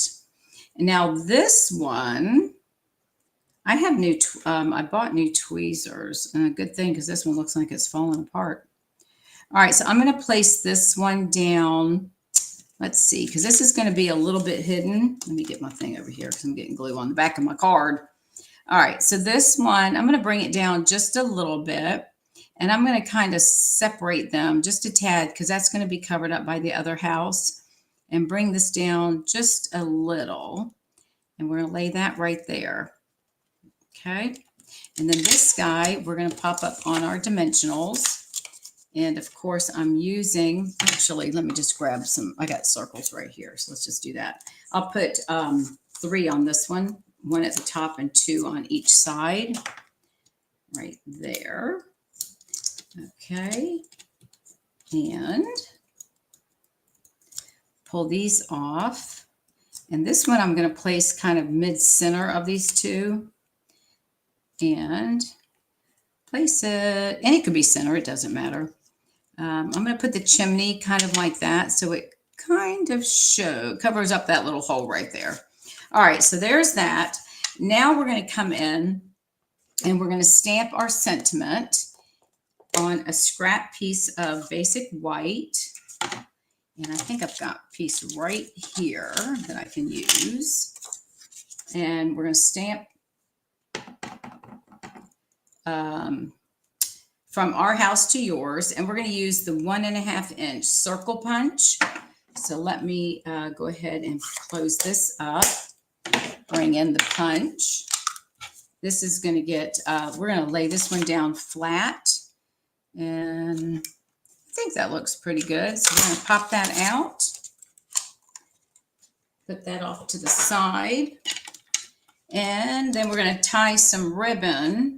And now this one, I have I bought new tweezers. And a good thing, because this one looks like it's falling apart. All right, so I'm going to place this one down. Let's see, because this is going to be a little bit hidden. Let me get my thing over here because I'm getting glue on the back of my card. All right, so this one, I'm going to bring it down just a little bit. And I'm going to kind of separate them just a tad because that's going to be covered up by the other house. And bring this down just a little. And we're going to lay that right there. Okay. And then this guy, we're going to pop up on our dimensionals. And of course, I'm using, actually, let me just grab some, I got circles right here. So let's just do that. I'll put 3 on this one at the top and 2 on each side. Right there. Okay. And pull these off. And this one I'm going to place kind of mid-center of these two. And place it, and it could be center, it doesn't matter. I'm going to put the chimney kind of like that so it kind of covers up that little hole right there. All right, so there's that. Now we're going to come in and we're going to stamp our sentiment on a scrap piece of basic white. And I think I've got a piece right here that I can use. And we're going to stamp from our house to yours, and we're going to use the 1.5 inch circle punch. So let me go ahead and close this up, bring in the punch. This is going to get, we're going to lay this one down flat, and I think that looks pretty good. So we're going to pop that out, put that off to the side, and then we're going to tie some ribbon.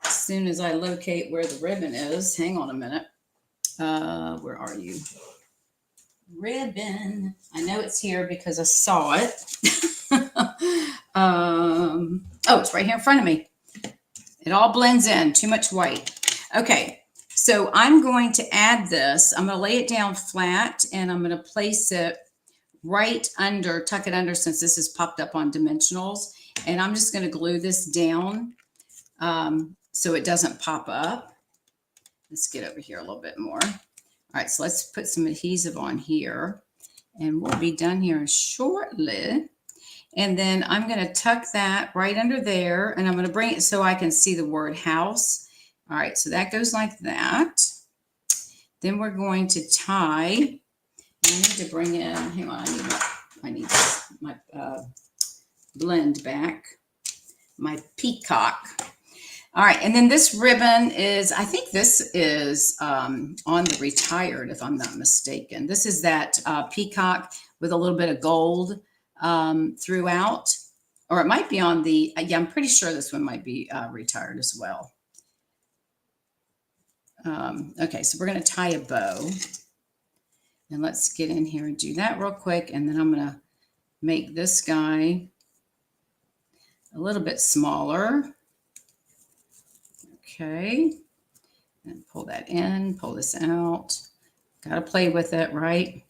As soon as I locate where the ribbon is, hang on a minute. Where are you? Ribbon. I know it's here because I saw it. Oh, it's right here in front of me. It all blends in. Too much white. Okay, so I'm going to add this. I'm going to lay it down flat, and I'm going to place it right under, tuck it under since this is popped up on dimensionals. And I'm just going to glue this down. So it doesn't pop up. Let's get over here a little bit more. All right, so let's put some adhesive on here, and we'll be done here shortly. And then I'm going to tuck that right under there, and I'm going to bring it so I can see the word house. All right, so that goes like that. Then we're going to tie. I need to bring in, hang on, I need my blend back, my peacock. All right, and then this ribbon is, I think this is on the retired, if I'm not mistaken. This is that peacock with a little bit of gold throughout, or it might be on the, yeah, I'm pretty sure this one might be retired as well. Okay, so we're going to tie a bow. And let's get in here and do that real quick. And then I'm going to make this guy a little bit smaller. Okay. And pull that in, pull this out. Got to play with it, right?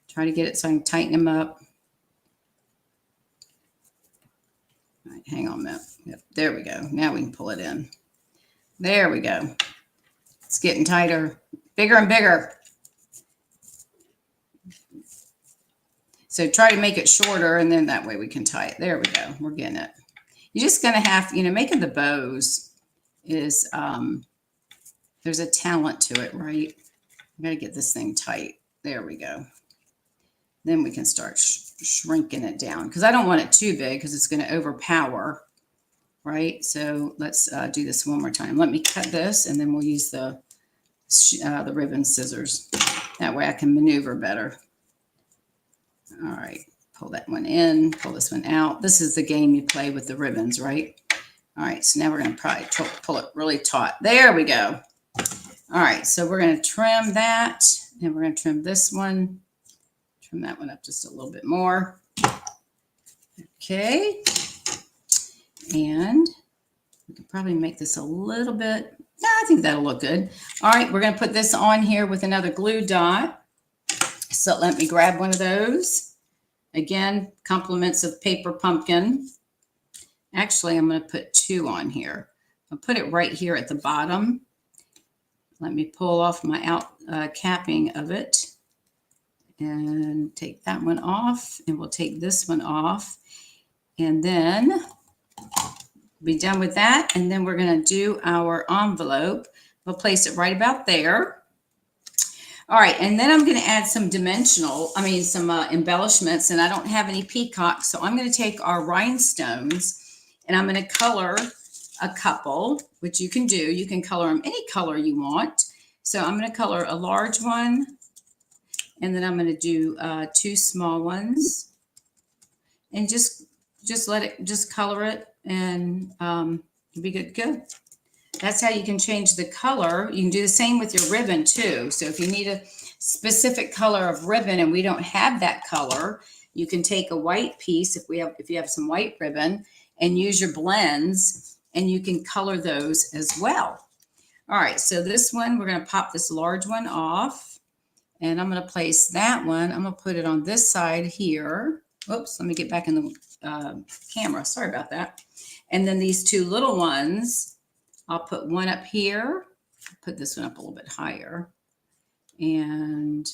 Try to get it so I can tighten them up. All right, hang on a minute. Yep, there we go. Now we can pull it in. There we go. It's getting tighter, bigger and bigger. So try to make it shorter, and then that way we can tie it. There we go. We're getting it. You're just going to have, making the bows is, there's a talent to it, right? I got to get this thing tight. There we go. Then we can start shrinking it down, because I don't want it too big because it's going to overpower, right? So let's do this one more time. Let me cut this, and then we'll use the ribbon scissors. That way I can maneuver better. All right, pull that one in, pull this one out. This is the game you play with the ribbons, right? All right, so now we're going to probably pull it really taut. There we go. All right, so we're going to trim that, and we're going to trim this one. Trim that one up just a little bit more. Okay. And we could probably make this a little bit. I think that'll look good. All right, we're going to put this on here with another glue dot. So let me grab one of those. Again, compliments of paper pumpkin. Actually, I'm going to put two on here. I'll put it right here at the bottom. Let me pull off my capping of it and take that one off, and we'll take this one off, and then be done with that. And then we're going to do our envelope. We'll place it right about there. All right, and then I'm going to add some some embellishments, and I don't have any peacocks, so I'm going to take our rhinestones, and I'm going to color a couple, which you can do. You can color them any color you want. So I'm going to color a large one, and then I'm going to do two small ones, and just color it, and you'll be good to go. That's how you can change the color. You can do the same with your ribbon too. So if you need a specific color of ribbon and we don't have that color, you can take a white piece if you have some white ribbon and use your blends, and you can color those as well. All right, so this one, we're going to pop this large one off, and I'm going to place that one. I'm going to put it on this side here. Oops, let me get back in the camera. Sorry about that. And then these two little ones, I'll put one up here, put this one up a little bit higher, and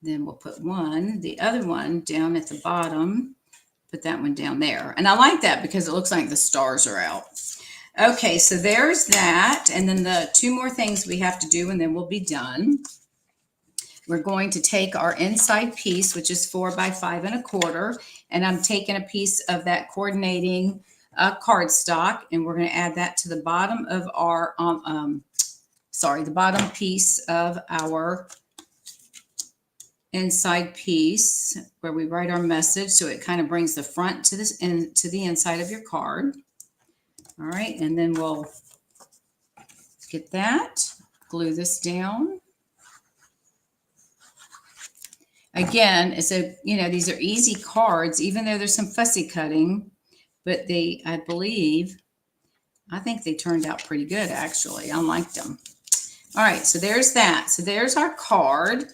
then we'll put the other one down at the bottom, put that one down there. And I like that because it looks like the stars are out. Okay, so there's that. And then the two more things we have to do, and then we'll be done. We're going to take our inside piece, which is 4 by 5 1/4, and I'm taking a piece of that coordinating cardstock, and we're going to add that to the bottom of our, the bottom piece of our inside piece where we write our message. So it kind of brings the front to this and to the inside of your card. All right, and then we'll get that, glue this down. Again, these are easy cards, even though there's some fussy cutting. But I think they turned out pretty good, actually. I liked them. All right, so there's that. So there's our card.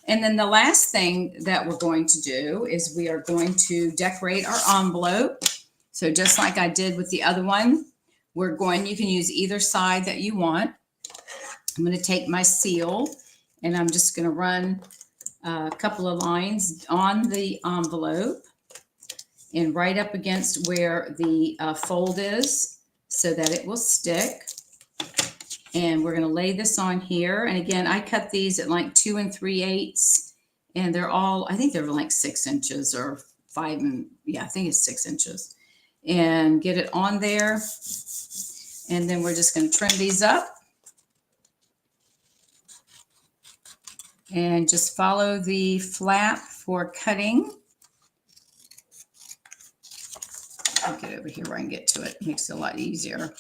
And then the last thing that we're going to do is we are going to decorate our envelope. So just like I did with the other one, you can use either side that you want. I'm going to take my seal, and I'm just going to run a couple of lines on the envelope. and right up against where the fold is so that it will stick. And we're going to lay this on here. And again, I cut these at like 2 3/8, and they're all, I think they're like 6 inches or 5, and yeah, I think it's 6 inches. And get it on there. And then we're just going to trim these up. And just follow the flap for cutting. I'll get over here where I can get to it. It makes it a lot easier.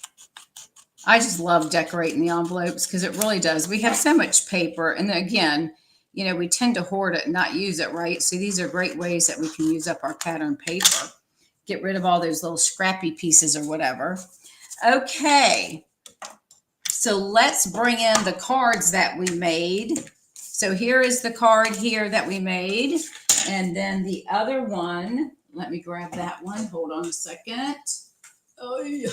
I just love decorating the envelopes because it really does. We have so much paper. And then again, you know, we tend to hoard it and not use it, right? So these are great ways that we can use up our pattern paper. Get rid of all those little scrappy pieces or whatever. Okay. So let's bring in the cards that we made. So here is the card here that we made. And then the other one, let me grab that one. Hold on a second. Oh, yeah.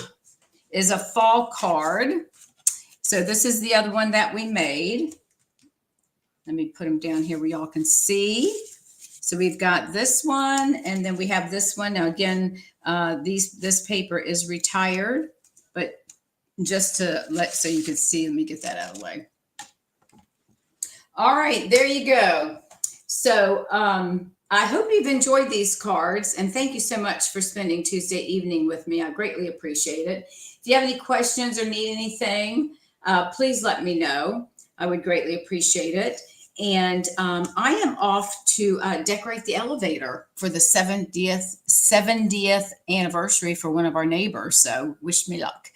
Is a fall card. So this is the other one that we made. Let me put them down here where y'all can see. So we've got this one, and then we have this one. Now again, this paper is retired, but just to so you can see, let me get that out of the way. All right, there you go. So I hope you've enjoyed these cards, and thank you so much for spending Tuesday evening with me. I greatly appreciate it. If you have any questions or need anything, please let me know. I would greatly appreciate it. And I am off to decorate the elevator for the 70th anniversary for one of our neighbors. So wish me luck.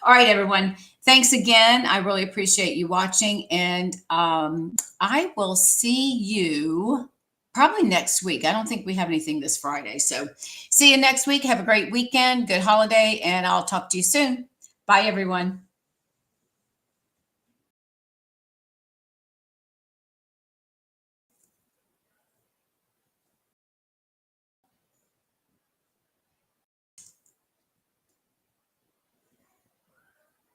All right, everyone. Thanks again. I really appreciate you watching. And I will see you probably next week. I don't think we have anything this Friday. So see you next week. Have a great weekend. Good holiday. And I'll talk to you soon. Bye, everyone.